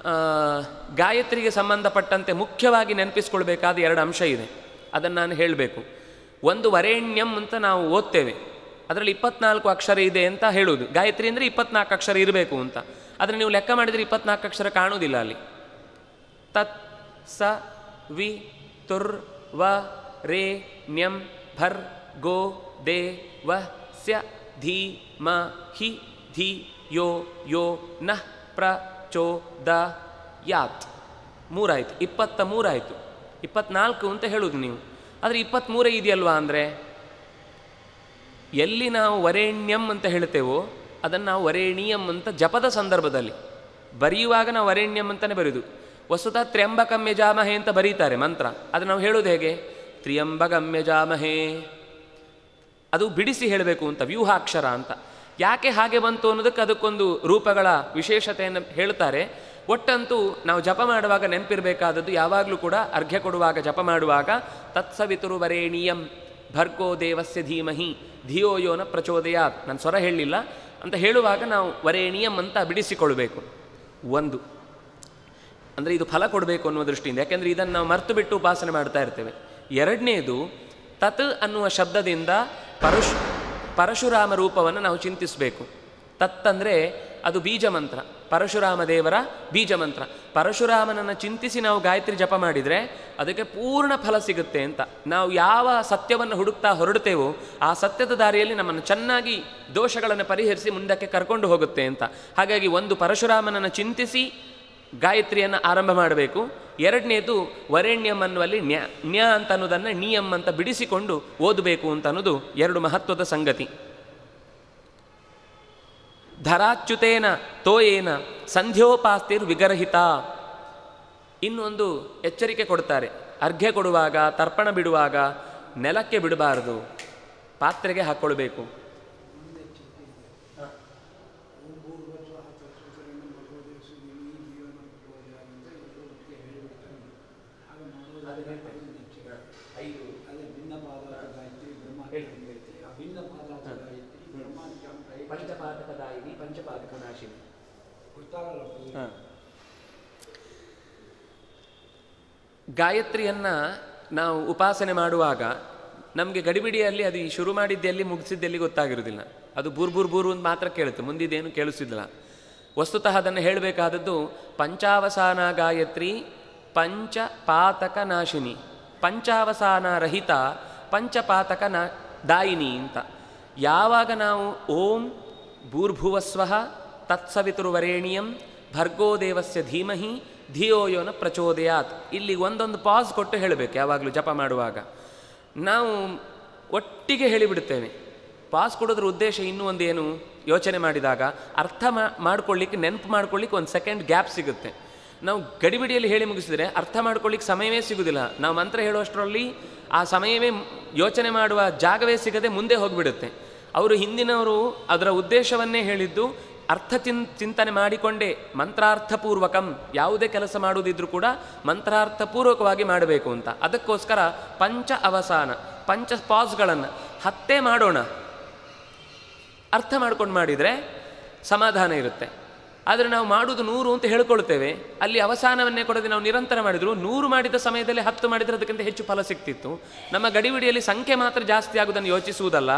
Speaker 1: ಗಾಯತ್ರಿಗೆ ಸಂಬಂಧಪಟ್ಟಂತೆ ಮುಖ್ಯವಾಗಿ ನೆನಪಿಸ್ಕೊಳ್ಬೇಕಾದ 2 ಅಂಶ ಇದೆ. ಅದನ್ನು ನಾನು ಹೇಳಬೇಕು. ಒಂದು ವರೇಣ್ಯಂ ಅಂತ ನಾವು ಓದ್ತೇವೆ, ಅದರಲ್ಲಿ 24 ಅಕ್ಷರ ಇದೆ ಅಂತ ಹೇಳುವುದು. ಗಾಯತ್ರಿ ಅಂದರೆ 24 ಅಕ್ಷರ ಇರಬೇಕು ಅಂತ. ಆದರೆ ನೀವು ಲೆಕ್ಕ ಮಾಡಿದರೆ 24 ಅಕ್ಷರ ಕಾಣುವುದಿಲ್ಲ ಅಲ್ಲಿ. ತತ್ ಸ ವಿ ತುರ್ ವ ರೇ ನ್ಯಂ ಭರ್ ಗೋ ದೇ ವ ಸ್ಯ ಧೀ ಮ ಹಿ ಧಿ ಯೋ ಯೋ ನಃ ಪ್ರ ಚೋ ದ ಯಾತ್. 3 ಆಯಿತು, 23 ಆಯಿತು. 24 ಅಂತ ಹೇಳುವುದು ನೀವು. ಆದರೆ 23 ಇದೆಯಲ್ವಾ ಅಂದರೆ ಎಲ್ಲಿ ನಾವು ವರೇಣ್ಯಂ ಅಂತ ಹೇಳ್ತೇವೋ ಅದನ್ನು ನಾವು ವರೇಣಿಯಂ ಅಂತ ಜಪದ ಸಂದರ್ಭದಲ್ಲಿ ಬರೆಯುವಾಗ ನಾವು ವರೇಣ್ಯಂ ಅಂತಲೇ ಬರೆಯುವುದು. ವಸ್ತುತಃ ತ್ರ್ಯಂಬಕಂ ಯಜಾಮಹೇ ಅಂತ ಬರೀತಾರೆ ಮಂತ್ರ. ಅದು ನಾವು ಹೇಳೋದು ಹೇಗೆ? ತ್ರ್ಯಂಬಕಂ ಯಜಾಮಹೇ. ಅದು ಬಿಡಿಸಿ ಹೇಳಬೇಕು ಅಂತ, ವ್ಯೂಹಾಕ್ಷರ ಅಂತ. ಯಾಕೆ ಹಾಗೆ ಬಂತು ಅನ್ನೋದಕ್ಕೆ ಅದಕ್ಕೊಂದು ರೂಪಗಳ ವಿಶೇಷತೆಯನ್ನು ಹೇಳ್ತಾರೆ. ಒಟ್ಟಂತೂ ನಾವು ಜಪ ಮಾಡುವಾಗ ನೆನಪಿರಬೇಕಾದದ್ದು ಯಾವಾಗಲೂ ಕೂಡ ಅರ್ಘ್ಯ ಕೊಡುವಾಗ ಜಪ ಮಾಡುವಾಗ ತತ್ಸವಿತುರು ವರೇಣಿಯಂ ಭರ್ಗೋ ದೇವಸ್ಯ ಧೀಮಹಿ ಧಿಯೋ ಯೋನ ಪ್ರಚೋದಯಾತ್. ನಾನು ಸ್ವರ ಹೇಳಲಿಲ್ಲ ಅಂತ ಹೇಳುವಾಗ ನಾವು ವರೇಣಿಯಂ ಅಂತ ಬಿಡಿಸಿಕೊಳ್ಬೇಕು. ಒಂದು ಅಂದರೆ ಇದು ಫಲ ಕೊಡಬೇಕು ಅನ್ನುವ ದೃಷ್ಟಿಯಿಂದ, ಯಾಕೆಂದರೆ ಇದನ್ನು ನಾವು ಮರೆತು ಬಿಟ್ಟು ಉಪಾಸನೆ ಮಾಡ್ತಾ ಇರ್ತೇವೆ. ಎರಡನೇದು, ತತ್ ಅನ್ನುವ ಶಬ್ದದಿಂದ ಪರಶುರಾಮ ರೂಪವನ್ನು ನಾವು ಚಿಂತಿಸಬೇಕು. ತತ್ ಅಂದರೆ ಅದು ಬೀಜ ಮಂತ್ರ, ಪರಶುರಾಮ ದೇವರ ಬೀಜ ಮಂತ್ರ. ಪರಶುರಾಮನನ್ನು ಚಿಂತಿಸಿ ನಾವು ಗಾಯತ್ರಿ ಜಪ ಮಾಡಿದರೆ ಅದಕ್ಕೆ ಪೂರ್ಣ ಫಲ ಸಿಗುತ್ತೆ ಅಂತ. ನಾವು ಯಾವ ಸತ್ಯವನ್ನು ಹುಡುಕ್ತಾ ಹೊರಡುತ್ತೇವೋ ಆ ಸತ್ಯದ ದಾರಿಯಲ್ಲಿ ನಮ್ಮನ್ನು ಚೆನ್ನಾಗಿ ದೋಷಗಳನ್ನು ಪರಿಹರಿಸಿ ಮುಂದಕ್ಕೆ ಕರ್ಕೊಂಡು ಹೋಗುತ್ತೆ ಅಂತ. ಹಾಗಾಗಿ ಒಂದು ಪರಶುರಾಮನನ್ನು ಚಿಂತಿಸಿ ಗಾಯತ್ರಿಯನ್ನು ಆರಂಭ ಮಾಡಬೇಕು. ಎರಡನೇದು ವರೆಣ್ಯಂ ಅನ್ನುವಲ್ಲಿ ನ್ಯ ಅಂತ ಅನ್ನೋದನ್ನು ನಿಯಂ ಅಂತ ಬಿಡಿಸಿಕೊಂಡು ಓದಬೇಕು ಅಂತ ಅನ್ನೋದು ಎರಡು ಮಹತ್ವದ ಸಂಗತಿ. ಧರಾಚ್ಯುತೇನ ತೋಯೇನ ಸಂಧ್ಯೋಪಾಸ್ತಿರ್ ವಿಗರ್ಹಿತ. ಇನ್ನೊಂದು ಎಚ್ಚರಿಕೆ ಕೊಡ್ತಾರೆ, ಅರ್ಘ್ಯ ಕೊಡುವಾಗ ತರ್ಪಣ ಬಿಡುವಾಗ ನೆಲಕ್ಕೆ ಬಿಡಬಾರದು, ಪಾತ್ರೆಗೆ ಹಾಕ್ಕೊಳ್ಬೇಕು. ಪಂಚಪಾತಕದಾಯಿನಿ ಪಂಚಪಾತಕನಾಶಿನಿ. ಗಾಯತ್ರಿಯನ್ನು ನಾವು ಉಪಾಸನೆ ಮಾಡುವಾಗ ನಮಗೆ ಗಡಿಬಿಡಿಯಲ್ಲಿ ಅದು ಶುರು ಮಾಡಿದ್ದೆಲ್ಲಿ ಮುಗಿಸಿದ್ದೆಲ್ಲಿ ಗೊತ್ತಾಗಿರೋದಿಲ್ಲ. ಅದು ಬೂರು ಅಂತ ಮಾತ್ರ ಕೇಳುತ್ತೆ, ಮುಂದಿದ್ದೇನು ಕೇಳಿಸಿದಿಲ್ಲ. ವಸ್ತುತಃ ಅದನ್ನು ಹೇಳಬೇಕಾದದ್ದು ಪಂಚಾವಸಾನ ಗಾಯತ್ರಿ ಪಂಚಪಾತಕ ನಾಶಿನಿ, ಪಂಚಾವಸಾನ ರಹಿತ ಪಂಚಪಾತಕ ದಾಯಿನಿ ಅಂತ. ಯಾವಾಗ ನಾವು ಓಂ ಭೂರ್ಭುವಸ್ವಃ ತತ್ಸವಿತುರ್ವರೇಣ್ಯಂ ಭರ್ಗೋ ದೇವಸ್ಯ ಧೀಮಹಿ ಧಿಯೋ ಯೋ ನ ಪ್ರಚೋದಯಾತ್, ಇಲ್ಲಿ ಒಂದೊಂದು ಪಾಸ್ ಕೊಟ್ಟು ಹೇಳಬೇಕು. ಯಾವಾಗಲೂ ಜಪ ಮಾಡುವಾಗ ನಾವು ಒಟ್ಟಿಗೆ ಹೇಳಿಬಿಡುತ್ತೇವೆ. ಪಾಸ್ ಕೊಡೋದ್ರ ಉದ್ದೇಶ ಇನ್ನೂ ಒಂದು ಏನು ಯೋಚನೆ ಮಾಡಿದಾಗ ಅರ್ಥ ಮಾಡ್ಕೊಳ್ಳಿಕ್ಕೆ, ನೆನಪು ಮಾಡ್ಕೊಳ್ಳಿಕ್ಕೆ ಒಂದು ಸೆಕೆಂಡ್ ಗ್ಯಾಪ್ ಸಿಗುತ್ತೆ. ನಾವು ಗಡಿಬಿಡಿಯಲ್ಲಿ ಹೇಳಿ ಮುಗಿಸಿದರೆ ಅರ್ಥ ಮಾಡ್ಕೊಳ್ಳಿಕ್ಕೆ ಸಮಯವೇ ಸಿಗೋದಿಲ್ಲ. ನಾವು ಮಂತ್ರ ಹೇಳುವಷ್ಟರಲ್ಲಿ ಆ ಸಮಯವೇ ಯೋಚನೆ ಮಾಡುವ ಜಾಗವೇ ಸಿಗದೆ ಮುಂದೆ ಹೋಗಿಬಿಡುತ್ತೆ. ಅವರು ಹಿಂದಿನವರು ಅದರ ಉದ್ದೇಶವನ್ನೇ ಹೇಳಿದ್ದು ಚಿಂತನೆ ಮಾಡಿಕೊಂಡೇ ಮಂತ್ರಾರ್ಥಪೂರ್ವಕಂ, ಯಾವುದೇ ಕೆಲಸ ಮಾಡುವುದಿದ್ರೂ ಕೂಡ ಮಂತ್ರಾರ್ಥಪೂರ್ವಕವಾಗಿ ಮಾಡಬೇಕು ಅಂತ. ಅದಕ್ಕೋಸ್ಕರ ಪಂಚ ಅವಸಾನ, ಪಂಚ ಪಾಸ್ಗಳನ್ನು ಹತ್ತೇ ಮಾಡೋಣ. ಅರ್ಥ ಮಾಡ್ಕೊಂಡು ಮಾಡಿದರೆ ಸಮಾಧಾನ ಇರುತ್ತೆ. ಆದರೆ ನಾವು ಮಾಡುವುದು 100 ಅಂತ ಹೇಳ್ಕೊಳ್ತೇವೆ, ಅಲ್ಲಿ ಅವಸಾನವನ್ನೇ ಕೊಡದೆ ನಾವು ನಿರಂತರ ಮಾಡಿದ್ರು 100 ಮಾಡಿದ ಸಮಯದಲ್ಲಿ 10 ಮಾಡಿದರೆ ಅದಕ್ಕಿಂತ ಹೆಚ್ಚು ಫಲ ಸಿಗ್ತಿತ್ತು. ನಮ್ಮ ಗಡಿಬಿಡಿಯಲ್ಲಿ ಸಂಖ್ಯೆ ಮಾತ್ರ ಜಾಸ್ತಿ ಆಗುವುದನ್ನು ಯೋಚಿಸುವುದಲ್ಲ,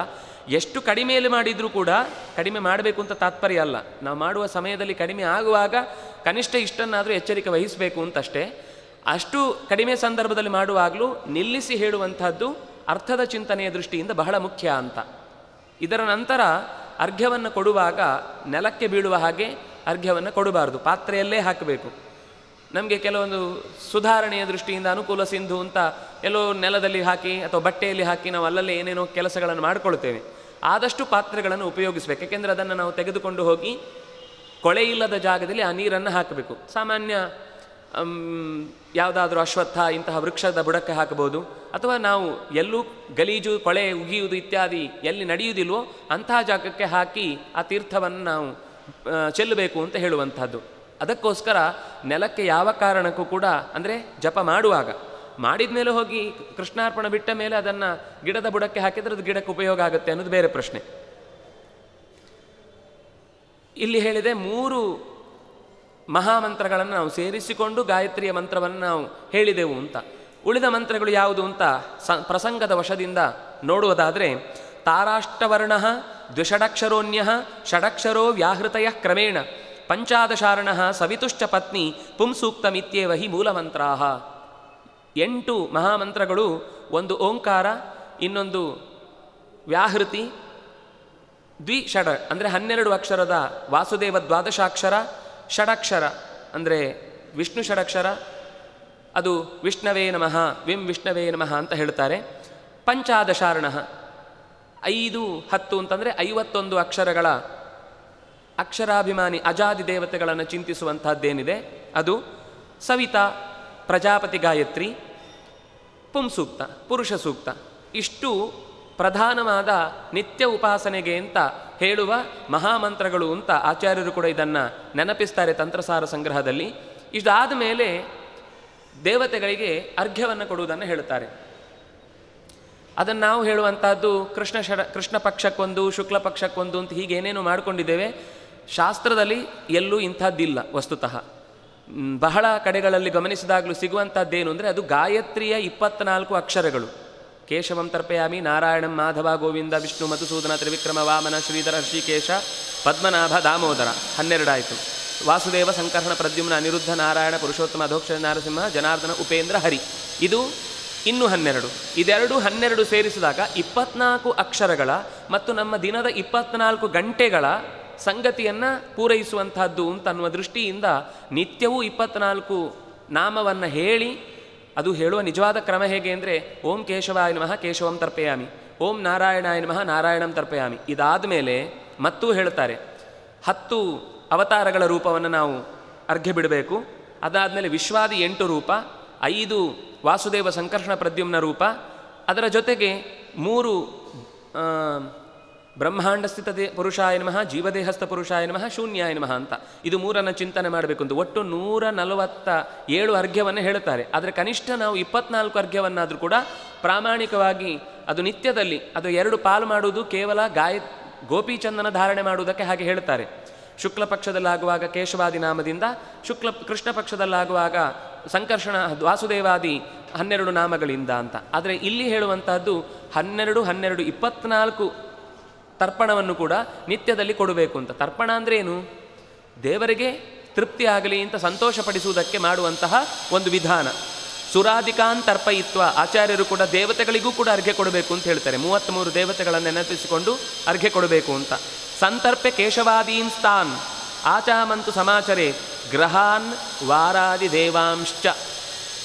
Speaker 1: ಎಷ್ಟು ಕಡಿಮೆಯಲ್ಲಿ ಮಾಡಿದರೂ ಕೂಡ, ಕಡಿಮೆ ಮಾಡಬೇಕು ಅಂತ ತಾತ್ಪರ್ಯ ಅಲ್ಲ, ನಾವು ಮಾಡುವ ಸಮಯದಲ್ಲಿ ಕಡಿಮೆ ಆಗುವಾಗ ಕನಿಷ್ಠ ಇಷ್ಟನ್ನಾದರೂ ಎಚ್ಚರಿಕೆ ವಹಿಸಬೇಕು ಅಂತಷ್ಟೇ. ಅಷ್ಟು ಕಡಿಮೆ ಸಂದರ್ಭದಲ್ಲಿ ಮಾಡುವಾಗಲೂ ನಿಲ್ಲಿಸಿ ಹೇಳುವಂಥದ್ದು ಅರ್ಥದ ಚಿಂತನೆಯ ದೃಷ್ಟಿಯಿಂದ ಬಹಳ ಮುಖ್ಯ ಅಂತ. ಇದರ ನಂತರ ಅರ್ಘ್ಯವನ್ನು ಕೊಡುವಾಗ ನೆಲಕ್ಕೆ ಬೀಳುವ ಹಾಗೆ ಅರ್ಘ್ಯವನ್ನು ಕೊಡಬಾರ್ದು, ಪಾತ್ರೆಯಲ್ಲೇ ಹಾಕಬೇಕು. ನಮಗೆ ಕೆಲವೊಂದು ಸುಧಾರಣೆಯ ದೃಷ್ಟಿಯಿಂದ ಅನುಕೂಲ ಸಿಂಧು ಅಂತ ಎಲ್ಲೋ ನೆಲದಲ್ಲಿ ಹಾಕಿ ಅಥವಾ ಬಟ್ಟೆಯಲ್ಲಿ ಹಾಕಿ ನಾವು ಅಲ್ಲಲ್ಲೇ ಏನೇನೋ ಕೆಲಸಗಳನ್ನು ಮಾಡಿಕೊಳ್ತೇವೆ. ಆದಷ್ಟು ಪಾತ್ರೆಗಳನ್ನು ಉಪಯೋಗಿಸಬೇಕು, ಯಾಕೆಂದರೆ ಅದನ್ನು ನಾವು ತೆಗೆದುಕೊಂಡು ಹೋಗಿ ಕೊಳೆ ಇಲ್ಲದ ಜಾಗದಲ್ಲಿ ಆ ನೀರನ್ನು ಹಾಕಬೇಕು. ಸಾಮಾನ್ಯ ಯಾವುದಾದ್ರೂ ಅಶ್ವತ್ಥ ಇಂತಹ ವೃಕ್ಷದ ಬುಡಕ್ಕೆ ಹಾಕಬಹುದು, ಅಥವಾ ನಾವು ಎಲ್ಲೂ ಗಲೀಜು ಕೊಳೆ ಉಗಿಯುವುದು ಇತ್ಯಾದಿ ಎಲ್ಲಿ ನಡೆಯುವುದಿಲ್ವೋ ಅಂತಹ ಜಾಗಕ್ಕೆ ಹಾಕಿ ಆ ತೀರ್ಥವನ್ನು ನಾವು ಚೆಲ್ಲಬೇಕು ಅಂತ ಹೇಳುವಂಥದ್ದು. ಅದಕ್ಕೋಸ್ಕರ ನೆಲಕ್ಕೆ ಯಾವ ಕಾರಣಕ್ಕೂ ಕೂಡ, ಅಂದರೆ ಜಪ ಮಾಡುವಾಗ ಮಾಡಿದ ಮೇಲೆ ಹೋಗಿ ಕೃಷ್ಣಾರ್ಪಣ ಬಿಟ್ಟ ಮೇಲೆ ಅದನ್ನು ಗಿಡದ ಬುಡಕ್ಕೆ ಹಾಕಿದರೆ ಅದು ಗಿಡಕ್ಕೆ ಉಪಯೋಗ ಆಗುತ್ತೆ ಅನ್ನೋದು ಬೇರೆ ಪ್ರಶ್ನೆ. ಇಲ್ಲಿ ಹೇಳಿದೆ 3 ಮಹಾಮಂತ್ರಗಳನ್ನು ನಾವು ಸೇರಿಸಿಕೊಂಡು ಗಾಯತ್ರಿಯ ಮಂತ್ರವನ್ನು ನಾವು ಹೇಳಿದೆವು ಅಂತ. ಉಳಿದ ಮಂತ್ರಗಳು ಯಾವುದು ಅಂತ ಪ್ರಸಂಗದ ವಶದಿಂದ ನೋಡುವುದಾದರೆ, ತಾರಾಷ್ಟವರ್ಣ ದ್ವಿಷಡಕ್ಷರೋನ್ಯ ಷಡಕ್ಷರೋ ವ್ಯಾಹೃತಯ ಕ್ರಮೇಣ ಪಂಚಾದಶಾರ್ಣ ಸವಿತುಶ್ಚ ಪತ್ನಿ ಪುಂಸೂಕ್ತಮಿತ್ಯೇವ ಹಿ ಮೂಲಮಂತ್ರಾ. 8 ಮಹಾಮಂತ್ರಗಳು, ಒಂದು ಓಂಕಾರ, ಇನ್ನೊಂದು ವ್ಯಾಹೃತಿ, ದ್ವಿಷಡ ಅಂದರೆ 12 ಅಕ್ಷರದ ವಾಸುದೇವ ದ್ವಾದಶಾಕ್ಷರ, ಷಡಕ್ಷರ ಅಂದರೆ ವಿಷ್ಣು ಷಡಕ್ಷರ, ಅದು ವಿಷ್ಣವೇ ನಮಃ ವಿಂ ವಿಷ್ಣವೇ ನಮಃ ಅಂತ ಹೇಳ್ತಾರೆ. ಪಂಚಾದಶಾರ್ಣ 5, 10 ಅಂತಂದರೆ 51 ಅಕ್ಷರಗಳ ಅಕ್ಷರಾಭಿಮಾನಿ ಅಜಾದಿ ದೇವತೆಗಳನ್ನು ಚಿಂತಿಸುವಂತಹದ್ದೇನಿದೆ ಅದು ಸವಿತಾ, ಪ್ರಜಾಪತಿ ಗಾಯತ್ರಿ, ಪುಂಸೂಕ್ತ, ಪುರುಷ ಸೂಕ್ತ. ಇಷ್ಟು ಪ್ರಧಾನವಾದ ನಿತ್ಯ ಉಪಾಸನೆಗೆ ಅಂತ ಹೇಳುವ ಮಹಾಮಂತ್ರಗಳು ಅಂತ ಆಚಾರ್ಯರು ಕೂಡ ಇದನ್ನು ನೆನಪಿಸ್ತಾರೆ ತಂತ್ರಸಾರ ಸಂಗ್ರಹದಲ್ಲಿ. ಇದಾದ ಮೇಲೆ ದೇವತೆಗಳಿಗೆ ಅರ್ಘ್ಯವನ್ನು ಕೊಡುವುದನ್ನು ಹೇಳುತ್ತಾರೆ. ಅದನ್ನು ನಾವು ಹೇಳುವಂಥದ್ದು ಕೃಷ್ಣ ಪಕ್ಷಕ್ಕೊಂದು ಶುಕ್ಲ ಪಕ್ಷಕ್ಕೊಂದು ಅಂತ ಹೀಗೇನೇನು ಮಾಡಿಕೊಂಡಿದ್ದೇವೆ. ಶಾಸ್ತ್ರದಲ್ಲಿ ಎಲ್ಲೂ ಇಂಥದ್ದಿಲ್ಲ. ವಸ್ತುತಃ ಬಹಳ ಕಡೆಗಳಲ್ಲಿ ಗಮನಿಸಿದಾಗಲೂ ಸಿಗುವಂಥದ್ದೇನು ಅಂದರೆ ಅದು ಗಾಯತ್ರಿಯ 24 ಅಕ್ಷರಗಳು. ಕೇಶವಂ ತರ್ಪಯಾಮಿ ನಾರಾಯಣಂ ಮಾಧವ ಗೋವಿಂದ ವಿಷ್ಣು ಮಧುಸೂದನ ತ್ರಿವಿಕ್ರಮ ವಾಮನ ಶ್ರೀಧರ ಋಷಿಕೇಶ ಪದ್ಮನಾಭ ದಾಮೋದರ 12 ಆಯಿತು. ವಾಸುದೇವ ಸಂಕರ್ಷಣ ಪ್ರದ್ಯುಮ್ನ ಅನಿರುದ್ಧ ನಾರಾಯಣ ಪುರುಷೋತ್ತಮ ಅಧೋಕ್ಷರ ನಾರಸಿಂಹ ಜನಾರ್ದನ ಉಪೇಂದ್ರ ಹರಿ, ಇದು ಇನ್ನೂ 12. ಇದೆರಡು 12 ಸೇರಿಸಿದಾಗ 24 ಅಕ್ಷರಗಳ ಮತ್ತು ನಮ್ಮ ದಿನದ 24 ಗಂಟೆಗಳ ಸಂಗತಿಯನ್ನು ಪೂರೈಸುವಂತಹದ್ದು ಅಂತನ್ನುವ ದೃಷ್ಟಿಯಿಂದ ನಿತ್ಯವೂ 24 ನಾಮವನ್ನು ಹೇಳಿ, ಅದು ಹೇಳುವ ನಿಜವಾದ ಕ್ರಮ ಹೇಗೆ ಅಂದರೆ ಓಂ ಕೇಶವಾಯ ನಮಃ ಕೇಶವಂ ತರ್ಪಯಾಮಿ, ಓಂ ನಾರಾಯಣಾಯ ನಮಃ ನಾರಾಯಣಂ ತರ್ಪಯಾಮಿ. ಇದಾದ ಮೇಲೆ ಮತ್ತೂ ಹೇಳ್ತಾರೆ 10 ಅವತಾರಗಳ ರೂಪವನ್ನು ನಾವು ಅರ್ಘ್ಯ ಬಿಡಬೇಕು. ಅದಾದಮೇಲೆ ವಿಶ್ವಾದಿ 8 ರೂಪ, 5 ವಾಸುದೇವ ಸಂಕರ್ಷಣ ಪ್ರದ್ಯುಮ್ನ ರೂಪ, ಅದರ ಜೊತೆಗೆ 3 ಬ್ರಹ್ಮಾಂಡ ಸ್ಥಿತ ಪುರುಷಾಯ ನಮಃ, ಜೀವದೇಹಸ್ಥ ಪುರುಷಾಯ ನಮಃ, ಶೂನ್ಯಾಯ ನಮಃ ಅಂತ ಇದು 3 ಚಿಂತನೆ ಮಾಡಬೇಕು ಅಂತ ಒಟ್ಟು 147 ಅರ್ಘ್ಯವನ್ನು ಹೇಳ್ತಾರೆ. ಆದರೆ ಕನಿಷ್ಠ ನಾವು 24 ಅರ್ಘ್ಯವನ್ನಾದರೂ ಕೂಡ ಪ್ರಾಮಾಣಿಕವಾಗಿ ಅದು ನಿತ್ಯದಲ್ಲಿ ಅದು 2 ಪಾಲು ಮಾಡುವುದು ಕೇವಲ ಗೋಪೀಚಂದನ ಧಾರಣೆ ಮಾಡುವುದಕ್ಕೆ ಹಾಗೆ ಹೇಳ್ತಾರೆ. ಶುಕ್ಲ ಪಕ್ಷದಲ್ಲಾಗುವಾಗ ಕೇಶವಾದಿ ನಾಮದಿಂದ, ಕೃಷ್ಣ ಪಕ್ಷದಲ್ಲಾಗುವಾಗ ಸಂಕರ್ಷಣ ವಾಸುದೇವಾದಿ 12 ನಾಮಗಳಿಂದ ಅಂತ. ಆದರೆ ಇಲ್ಲಿ ಹೇಳುವಂತಹದ್ದು 12 12 24 ತರ್ಪಣವನ್ನು ಕೂಡ ನಿತ್ಯದಲ್ಲಿ ಕೊಡಬೇಕು ಅಂತ. ತರ್ಪಣ ಅಂದರೆ ಏನು? ದೇವರಿಗೆ ತೃಪ್ತಿ ಆಗಲಿ ಅಂತ ಸಂತೋಷಪಡಿಸುವುದಕ್ಕೆ ಮಾಡುವಂತಹ ಒಂದು ವಿಧಾನ. ಸುರಾಧಿಕಾನ್ ತರ್ಪಯಿತ್ವ, ಆಚಾರ್ಯರು ಕೂಡ ದೇವತೆಗಳಿಗೂ ಕೂಡ ಅರ್ಘ್ಯ ಕೊಡಬೇಕು ಅಂತ ಹೇಳ್ತಾರೆ. 33 ದೇವತೆಗಳನ್ನು ನೆನಪಿಸಿಕೊಂಡು ಅರ್ಘ್ಯ ಕೊಡಬೇಕು ಅಂತ. ಸಂತರ್ಪೆ ಕೇಶವಾದೀನ್ ಸ್ಥಾನ್ ಆಚಾಮಂತು ಸಮಾಚರೆ ಗ್ರಹಾನ್ ವಾರಾದಿ ದೇವಾಂಶ್ಚ,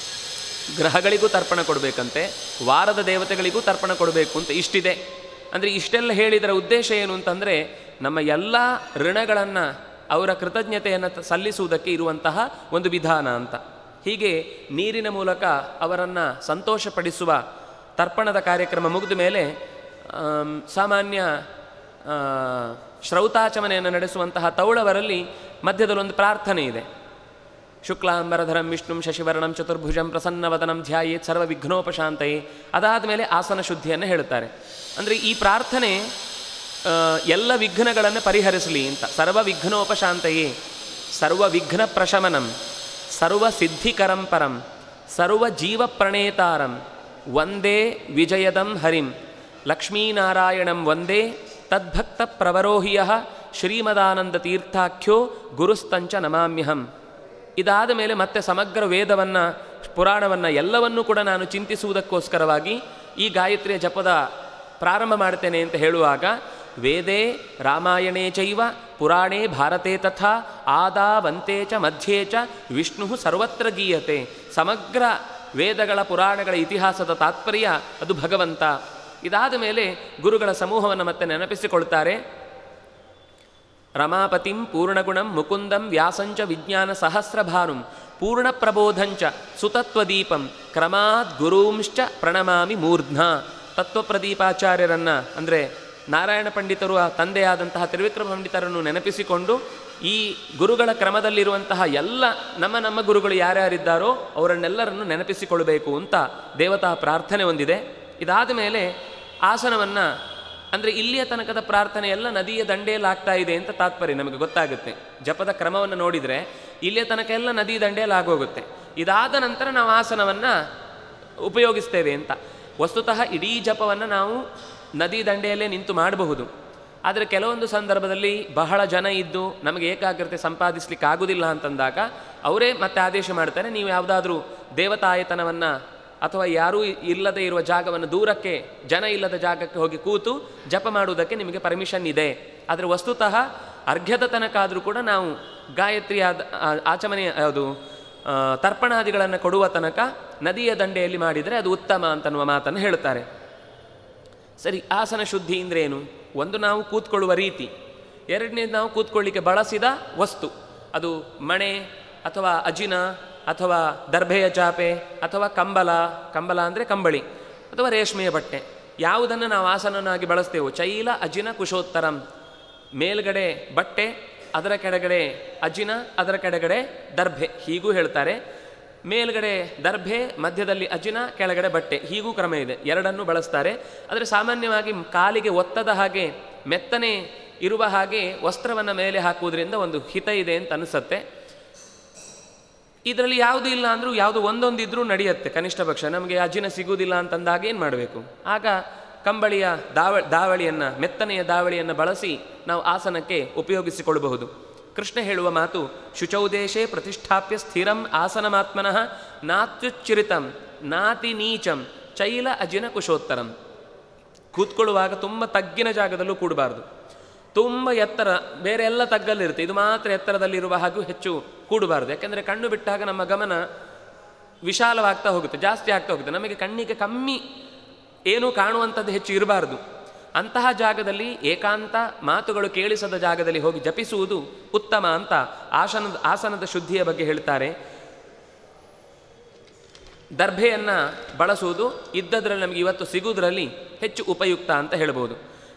Speaker 1: ಗ್ರಹಗಳಿಗೂ ತರ್ಪಣ ಕೊಡಬೇಕಂತೆ, ವಾರದ ದೇವತೆಗಳಿಗೂ ತರ್ಪಣ ಕೊಡಬೇಕು ಅಂತ ಇಷ್ಟಿದೆ. ಅಂದರೆ ಇಷ್ಟೆಲ್ಲ ಹೇಳಿದರ ಉದ್ದೇಶ ಏನು ಅಂತಂದರೆ ನಮ್ಮ ಎಲ್ಲ ಋಣಗಳನ್ನು ಅವರ ಕೃತಜ್ಞತೆಯನ್ನು ಸಲ್ಲಿಸುವುದಕ್ಕೆ ಇರುವಂತಹ ಒಂದು ವಿಧಾನ ಅಂತ. ಹೀಗೆ ನೀರಿನ ಮೂಲಕ ಅವರನ್ನು ಸಂತೋಷಪಡಿಸುವ ತರ್ಪಣದ ಕಾರ್ಯಕ್ರಮ ಮುಗಿದ ಮೇಲೆ ಸಾಮಾನ್ಯ ಶ್ರೌತಾಚಮನೆಯನ್ನು ನಡೆಸುವಂತಹ ತೌಳವರಲ್ಲಿ ಮಧ್ಯದಲ್ಲೊಂದು ಪ್ರಾರ್ಥನೆ ಇದೆ. ಶುಕ್ಲಾಂಬರಧರಂ ವಿಷ್ಣುಂ ಶಶಿವರ್ಣಂ ಚತುರ್ಭುಜಂ ಪ್ರಸನ್ನವದನಂ ಧ್ಯಾಯೇತ್ ಸರ್ವ ವಿಘ್ನೋಪಶಾಂತಯೇ. ಅದಾದ ಮೇಲೆ ಆಸನ ಶುದ್ಧಿಯನ್ನು ಹೇಳುತ್ತಾರೆ. ಅಂದರೆ ಈ ಪ್ರಾರ್ಥನೆ ಎಲ್ಲ ವಿಘ್ನಗಳನ್ನು ಪರಿಹರಿಸಲಿ ಅಂತ. ಸರ್ವ ವಿಘ್ನೋಪಶಾಂತಯೇ, ಸರ್ವ ವಿಘ್ನ ಪ್ರಶಮನಂ, ಸರ್ವ ಸಿದ್ಧಿಕರಂ ಪರಂ, ಸರ್ವ ಜೀವ ಪ್ರಣೇತಾರಂ ವಂದೇ ವಿಜಯದಂ ಹರಿಂ ಲಕ್ಷ್ಮೀನಾರಾಯಣಂ ವಂದೇ ತದ್ಭಕ್ತ ಪ್ರವರೋಹಿಯ ಶ್ರೀಮದಾನಂದ ತೀರ್ಥಾಖ್ಯೋ ಗುರುಸ್ತಂಚ ನಮಾಮ್ಯಹಂ. ಇದಾದ ಮೇಲೆ ಮತ್ತೆ ಸಮಗ್ರ ವೇದವನ್ನು, ಪುರಾಣವನ್ನು ಎಲ್ಲವನ್ನೂ ಕೂಡ ನಾನು ಚಿಂತಿಸುವುದಕ್ಕೋಸ್ಕರವಾಗಿ ಈ ಗಾಯತ್ರಿಯ ಜಪದ ಪ್ರಾರಂಭ ಮಾಡ್ತೇನೆ ಅಂತ ಹೇಳುವಾಗ ವೇದೇ ರಾಮಾಯಣೇ ಚೈವ ಪುರಾಣೇ ಭಾರತೆ ತಥಾ ಆದಾವಂತೆ ಚ ಮಧ್ಯೆ ಚ ವಿಷ್ಣು ಸರ್ವತ್ರ ಗೀಯತೆ. ಸಮಗ್ರ ವೇದಗಳ ಪುರಾಣಗಳ ಇತಿಹಾಸದ ತಾತ್ಪರ್ಯ ಅದು ಭಗವಂತ. ಇದಾದ ಮೇಲೆ ಗುರುಗಳ ಸಮೂಹವನ್ನು ಮತ್ತೆ ನೆನಪಿಸಿಕೊಳ್ತಾರೆ. ರಮಾಪತಿಂ ಪೂರ್ಣಗುಣಂ ಮುಕುಂದಂ ವ್ಯಾಸಂಚ ವಿಜ್ಞಾನ ಸಹಸ್ರಭಾನುಂ ಪೂರ್ಣ ಪ್ರಬೋಧಂಚ ಸುತತ್ವದೀಪಂ ಕ್ರಮಾತ್ ಗುರೂಂಶ್ಚ ಪ್ರಣಮಾಮಿ ಮೂರ್ಧ್ನ. ತತ್ವಪ್ರದೀಪಾಚಾರ್ಯರನ್ನು ಅಂದರೆ ನಾರಾಯಣ ಪಂಡಿತರು ತಂದೆಯಾದಂತಹ ತ್ರಿವಿಕ್ರಮ ಪಂಡಿತರನ್ನು ನೆನಪಿಸಿಕೊಂಡು ಈ ಗುರುಗಳ ಕ್ರಮದಲ್ಲಿರುವಂತಹ ಎಲ್ಲ ನಮ್ಮ ಗುರುಗಳು ಯಾರ್ಯಾರಿದ್ದಾರೋ ಅವರನ್ನೆಲ್ಲರನ್ನು ನೆನಪಿಸಿಕೊಳ್ಬೇಕು ಅಂತ ದೇವತಾ ಪ್ರಾರ್ಥನೆ ಹೊಂದಿದೆ. ಇದಾದ ಮೇಲೆ ಆಸನವನ್ನು, ಅಂದರೆ ಇಲ್ಲಿಯ ತನಕದ ಪ್ರಾರ್ಥನೆ ಎಲ್ಲ ನದಿಯ ದಂಡೆಯಲ್ಲಿ ಆಗ್ತಾ ಇದೆ ಅಂತ ತಾತ್ಪರ್ಯ ನಮಗೆ ಗೊತ್ತಾಗುತ್ತೆ. ಜಪದ ಕ್ರಮವನ್ನು ನೋಡಿದರೆ ಇಲ್ಲಿಯ ತನಕ ಎಲ್ಲ ನದಿ ದಂಡೆಯಲ್ಲಿ ಆಗೋಗುತ್ತೆ. ಇದಾದ ನಂತರ ನಾವು ಆಸನವನ್ನು ಉಪಯೋಗಿಸ್ತೇವೆ ಅಂತ. ವಸ್ತುತಃ ಇಡೀ ಜಪವನ್ನು ನಾವು ನದಿ ದಂಡೆಯಲ್ಲೇ ನಿಂತು ಮಾಡಬಹುದು. ಆದರೆ ಕೆಲವೊಂದು ಸಂದರ್ಭದಲ್ಲಿ ಬಹಳ ಜನ ಇದ್ದು ನಮಗೆ ಏಕಾಗ್ರತೆ ಸಂಪಾದಿಸಲಿಕ್ಕೆ ಆಗುವುದಿಲ್ಲ ಅಂತಂದಾಗ ಅವರೇ ಮತ್ತೆ ಆದೇಶ ಮಾಡ್ತಾರೆ, ನೀವು ಯಾವುದಾದ್ರೂ ದೇವತಾಯತನವನ್ನು ಅಥವಾ ಯಾರೂ ಇಲ್ಲದೆ ಇರುವ ಜಾಗವನ್ನು, ದೂರಕ್ಕೆ ಜನ ಇಲ್ಲದ ಜಾಗಕ್ಕೆ ಹೋಗಿ ಕೂತು ಜಪ ಮಾಡುವುದಕ್ಕೆ ನಿಮಗೆ ಪರ್ಮಿಷನ್ ಇದೆ. ಆದರೆ ವಸ್ತುತಃ ಅರ್ಘ್ಯದ ತನಕ ಆದರೂ ಕೂಡ ನಾವು ಗಾಯತ್ರಿ ಆಚಮನೆ ಅದು ತರ್ಪಣಾದಿಗಳನ್ನು ಕೊಡುವ ತನಕ ನದಿಯ ದಂಡೆಯಲ್ಲಿ ಮಾಡಿದರೆ ಅದು ಉತ್ತಮ ಅಂತನ್ನುವ ಮಾತನ್ನು ಹೇಳುತ್ತಾರೆ. ಸರಿ, ಆಸನ ಶುದ್ಧಿ ಅಂದರೆ ಏನು? ಒಂದು, ನಾವು ಕೂತ್ಕೊಳ್ಳುವ ರೀತಿ. ಎರಡನೇದು, ನಾವು ಕೂತ್ಕೊಳ್ಳಿಕ್ಕೆ ಬಳಸಿದ ವಸ್ತು. ಅದು ಮಣೆ ಅಥವಾ ಅಜಿನ ಅಥವಾ ದರ್ಭೆಯ ಚಾಪೆ ಅಥವಾ ಕಂಬಲ ಅಂದರೆ ಕಂಬಳಿ ಅಥವಾ ರೇಷ್ಮೆಯ ಬಟ್ಟೆ, ಯಾವುದನ್ನು ನಾವು ಆಸನನಾಗಿ ಬಳಸ್ತೇವೋ. ಚೈಲ ಅಜಿನ ಕುಶೋತ್ತರಂ, ಮೇಲ್ಗಡೆ ಬಟ್ಟೆ, ಅದರ ಕೆಳಗಡೆ ಅಜಿನ, ಅದರ ಕೆಳಗಡೆ ದರ್ಭೆ, ಹೀಗೂ ಹೇಳ್ತಾರೆ. ಮೇಲ್ಗಡೆ ದರ್ಭೆ, ಮಧ್ಯದಲ್ಲಿ ಅಜಿನ, ಕೆಳಗಡೆ ಬಟ್ಟೆ, ಹೀಗೂ ಕ್ರಮ ಇದೆ. ಎರಡನ್ನೂ ಬಳಸ್ತಾರೆ. ಆದರೆ ಸಾಮಾನ್ಯವಾಗಿ ಕಾಲಿಗೆ ಒತ್ತದ ಹಾಗೆ ಮೆತ್ತನೆ ಇರುವ ಹಾಗೆ ವಸ್ತ್ರವನ್ನು ಮೇಲೆ ಹಾಕುವುದರಿಂದ ಒಂದು ಹಿತ ಇದೆ ಅಂತ ಅನಿಸುತ್ತೆ. ಇದರಲ್ಲಿ ಯಾವುದೂ ಇಲ್ಲ ಅಂದರೂ ಯಾವುದು ಒಂದೊಂದಿದ್ರೂ ನಡೆಯುತ್ತೆ. ಕನಿಷ್ಠ ಪಕ್ಷ ನಮಗೆ ಅಜಿನ ಸಿಗುವುದಿಲ್ಲ ಅಂತಂದಾಗ ಏನು ಮಾಡಬೇಕು? ಆಗ ಕಂಬಳಿಯ ದಾವಳಿಯನ್ನು, ಮೆತ್ತನೆಯ ದಾವಳಿಯನ್ನು ಬಳಸಿ ನಾವು ಆಸನಕ್ಕೆ ಉಪಯೋಗಿಸಿಕೊಳ್ಳಬಹುದು. ಕೃಷ್ಣ ಹೇಳುವ ಮಾತು, ಶುಚೌದೇಶೇ ಪ್ರತಿಷ್ಠಾಪ್ಯ ಸ್ಥಿರಂ ಆಸನಮಾತ್ಮನಃ ನಾತ್ಯುಚ್ಚಿರಿತಂ ನಾತಿ ನೀಚಂ ಚೈಲ ಅಜಿನ ಕುಶೋತ್ತರಂ. ಕೂತ್ಕೊಳ್ಳುವಾಗ ತುಂಬ ತಗ್ಗಿನ ಜಾಗದಲ್ಲೂ ಕೂಡಬಾರ್ದು, ತುಂಬ ಎತ್ತರ, ಬೇರೆ ಎಲ್ಲ ತಗ್ಗಲ್ಲಿರುತ್ತೆ, ಇದು ಮಾತ್ರ ಎತ್ತರದಲ್ಲಿರುವ ಹಾಗೂ ಹೆಚ್ಚು ಕೂಡಬಾರ್ದು. ಯಾಕೆಂದರೆ ಕಣ್ಣು ಬಿಟ್ಟಾಗ ನಮ್ಮ ಗಮನ ವಿಶಾಲವಾಗ್ತಾ ಹೋಗುತ್ತೆ, ಜಾಸ್ತಿ ಆಗ್ತಾ ಹೋಗುತ್ತೆ, ನಮಗೆ ಕಣ್ಣಿಗೆ ಕಮ್ಮಿ ಏನೂ ಕಾಣುವಂಥದ್ದು ಹೆಚ್ಚು ಇರಬಾರ್ದು. ಅಂತಹ ಜಾಗದಲ್ಲಿ, ಏಕಾಂತ ಮಾತುಗಳು ಕೇಳಿಸದ ಜಾಗದಲ್ಲಿ ಹೋಗಿ ಜಪಿಸುವುದು ಉತ್ತಮ ಅಂತ ಆಸನದ ಶುದ್ಧಿಯ ಬಗ್ಗೆ ಹೇಳ್ತಾರೆ. ದರ್ಭೆಯನ್ನು ಬಳಸುವುದು ಇದ್ದದ್ರಲ್ಲಿ ನಮಗೆ ಇವತ್ತು ಸಿಗುವುದರಲ್ಲಿ ಹೆಚ್ಚು ಉಪಯುಕ್ತ ಅಂತ ಹೇಳ್ಬೋದು.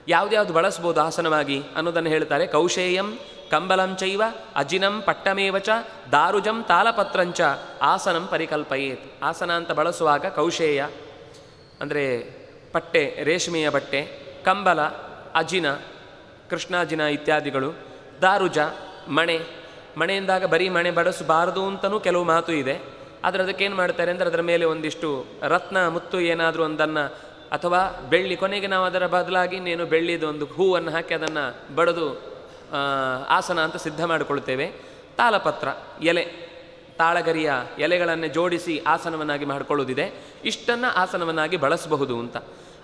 Speaker 1: ಯಾವುದ್ಯಾವುದು ಬಳಸ್ಬೋದು ಆಸನವಾಗಿ ಅನ್ನೋದನ್ನು ಹೇಳ್ತಾರೆ. ಕೌಶೇಯಂ ಕಂಬಲಂಚೈವ ಅಜಿನಂ ಪಟ್ಟಮೇವಚ ದಾರುಜಂ ತಾಲಪತ್ರಂಚ ಆಸನಂ ಪರಿಕಲ್ಪಯೇತ್. ಆಸನ ಅಂತ ಬಳಸುವಾಗ ಕೌಶೇಯ ಅಂದರೆ ಪಟ್ಟೆ, ರೇಷ್ಮೆಯ ಬಟ್ಟೆ, ಕಂಬಲ, ಅಜಿನ, ಕೃಷ್ಣಾಜಿನ ಇತ್ಯಾದಿಗಳು, ದಾರುಜ ಮಣೆಯಿಂದಾಗ ಬರೀ ಮಣೆ ಬಳಸಬಾರದು ಅಂತಲೂ ಕೆಲವು ಮಾತು ಇದೆ. ಆದರೆ ಅದಕ್ಕೇನು ಮಾಡ್ತಾರೆ ಅಂದರೆ ಅದರ ಮೇಲೆ ಒಂದಿಷ್ಟು ರತ್ನ ಮುತ್ತು ಏನಾದರೂ ಒಂದನ್ನು ಅಥವಾ ಬೆಳ್ಳಿ, ಕೊನೆಗೆ ನಾವು ಅದರ ಬದಲಾಗಿ ಇನ್ನೇನು ಬೆಳ್ಳಿದು ಒಂದು ಹೂವನ್ನು ಹಾಕಿ ಅದನ್ನು ಬಡಿದು ಆಸನ ಅಂತ ಸಿದ್ಧ ಮಾಡಿಕೊಳ್ತೇವೆ. ತಾಳಪತ್ರ ಎಲೆ, ತಾಳಗರಿಯ ಎಲೆಗಳನ್ನು ಜೋಡಿಸಿ ಆಸನವನ್ನಾಗಿ ಮಾಡಿಕೊಳ್ಳೋದಿದೆ. ಇಷ್ಟನ್ನು ಆಸನವನ್ನಾಗಿ ಬಳಸಬಹುದು ಅಂತ.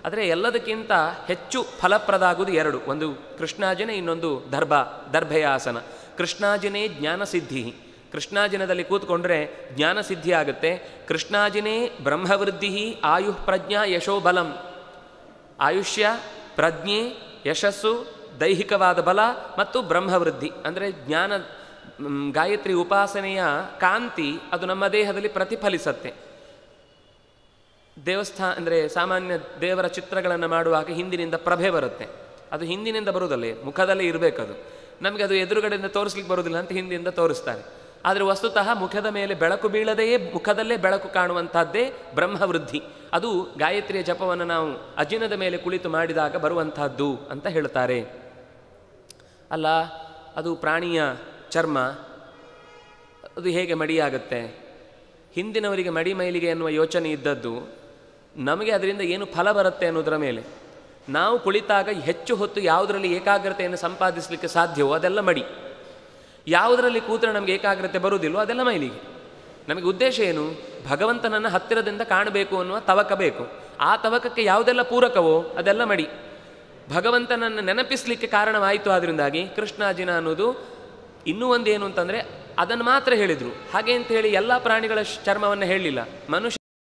Speaker 1: ಆದರೆ ಎಲ್ಲದಕ್ಕಿಂತ ಹೆಚ್ಚು ಫಲಪ್ರದ ಆಗುವುದು ಎರಡು, ಒಂದು ಕೃಷ್ಣಾಜಿನ, ಇನ್ನೊಂದು ದರ್ಭೆಯ ಆಸನ. ಕೃಷ್ಣಾಜಿನೇ ಜ್ಞಾನಸಿದ್ಧಿ, ಕೃಷ್ಣಾಜಿನದಲ್ಲಿ ಕೂತ್ಕೊಂಡ್ರೆ ಜ್ಞಾನಸಿದ್ಧಿ ಆಗುತ್ತೆ. ಕೃಷ್ಣಾಜಿನೇ ಬ್ರಹ್ಮವೃದ್ಧಿ ಆಯುಃ ಪ್ರಜ್ಞಾ ಯಶೋಬಲಂ. ಆಯುಷ್ಯ, ಪ್ರಜ್ಞೆ, ಯಶಸ್ಸು, ದೈಹಿಕವಾದ ಬಲ ಮತ್ತು ಬ್ರಹ್ಮವೃದ್ಧಿ ಅಂದರೆ ಜ್ಞಾನ, ಗಾಯತ್ರಿ ಉಪಾಸನೆಯ ಕಾಂತಿ ಅದು ನಮ್ಮ ದೇಹದಲ್ಲಿ ಪ್ರತಿಫಲಿಸತ್ತೆ. ದೇವಸ್ಥಾನ ಅಂದರೆ ಸಾಮಾನ್ಯ ದೇವರ ಚಿತ್ರಗಳನ್ನು ಮಾಡುವಾಗ ಹಿಂದಿನಿಂದ ಪ್ರಭೆ ಬರುತ್ತೆ, ಅದು ಹಿಂದಿನಿಂದ ಬರುವುದಲ್ಲೇ, ಮುಖದಲ್ಲೇ ಇರಬೇಕದು. ನಮಗೆ ಅದು ಎದುರುಗಡೆಯಿಂದ ತೋರಿಸ್ಲಿಕ್ಕೆ ಬರೋದಿಲ್ಲ ಅಂತ ಹಿಂದಿನಿಂದ ತೋರಿಸ್ತಾರೆ. ಆದರೆ ವಸ್ತುತಃ ಮುಖದ ಮೇಲೆ ಬೆಳಕು ಬೀಳದೆಯೇ ಮುಖದಲ್ಲೇ ಬೆಳಕು ಕಾಣುವಂಥದ್ದೇ ಬ್ರಹ್ಮವೃದ್ಧಿ. ಅದು ಗಾಯತ್ರಿಯ ಜಪವನ್ನು ನಾವು ಅಜಿನದ ಮೇಲೆ ಕುಳಿತು ಮಾಡಿದಾಗ ಬರುವಂತಹದ್ದು ಅಂತ ಹೇಳ್ತಾರೆ. ಅಲ್ಲ, ಅದು ಪ್ರಾಣಿಯ ಚರ್ಮ, ಅದು ಹೇಗೆ ಮಡಿಯಾಗುತ್ತೆ? ಹಿಂದಿನವರಿಗೆ ಮಡಿ ಮೈಲಿಗೆ ಎನ್ನುವ ಯೋಚನೆ ಇದ್ದದ್ದು ನಮಗೆ ಅದರಿಂದ ಏನು ಫಲ ಬರುತ್ತೆ ಅನ್ನೋದರ ಮೇಲೆ. ನಾವು ಕುಳಿತಾಗ ಹೆಚ್ಚು ಹೊತ್ತು ಯಾವುದರಲ್ಲಿ ಏಕಾಗ್ರತೆಯನ್ನು ಸಂಪಾದಿಸಲಿಕ್ಕೆ ಸಾಧ್ಯವೋ ಅದೆಲ್ಲ ಮಡಿ, ಯಾವುದರಲ್ಲಿ ಕೂತರೆ ನಮಗೆ ಏಕಾಗ್ರತೆ ಬರುವುದಿಲ್ಲವೋ ಅದೆಲ್ಲ ಮೈಲಿಗೆ. ನಮಗೆ ಉದ್ದೇಶ ಏನು? ಭಗವಂತನನ್ನು ಹತ್ತಿರದಿಂದ ಕಾಣಬೇಕು ಅನ್ನುವ ತವಕ ಬೇಕು. ಆ ತವಕಕ್ಕೆ ಯಾವುದೆಲ್ಲ ಪೂರಕವೋ ಅದೆಲ್ಲ ಮಡಿ. ಭಗವಂತನನ್ನು ನೆನಪಿಸಲಿಕ್ಕೆ ಕಾರಣವಾಯಿತು. ಆದ್ದರಿಂದಾಗಿ ಕೃಷ್ಣಾಜಿನ ಅನ್ನೋದು. ಇನ್ನೂ ಒಂದೇನು ಅಂತಂದರೆ ಅದನ್ನು ಮಾತ್ರ ಹೇಳಿದರು. ಹಾಗೆ ಅಂತ ಹೇಳಿ ಎಲ್ಲ ಪ್ರಾಣಿಗಳ ಚರ್ಮವನ್ನು ಹೇಳಲಿಲ್ಲ. ಮನುಷ್ಯ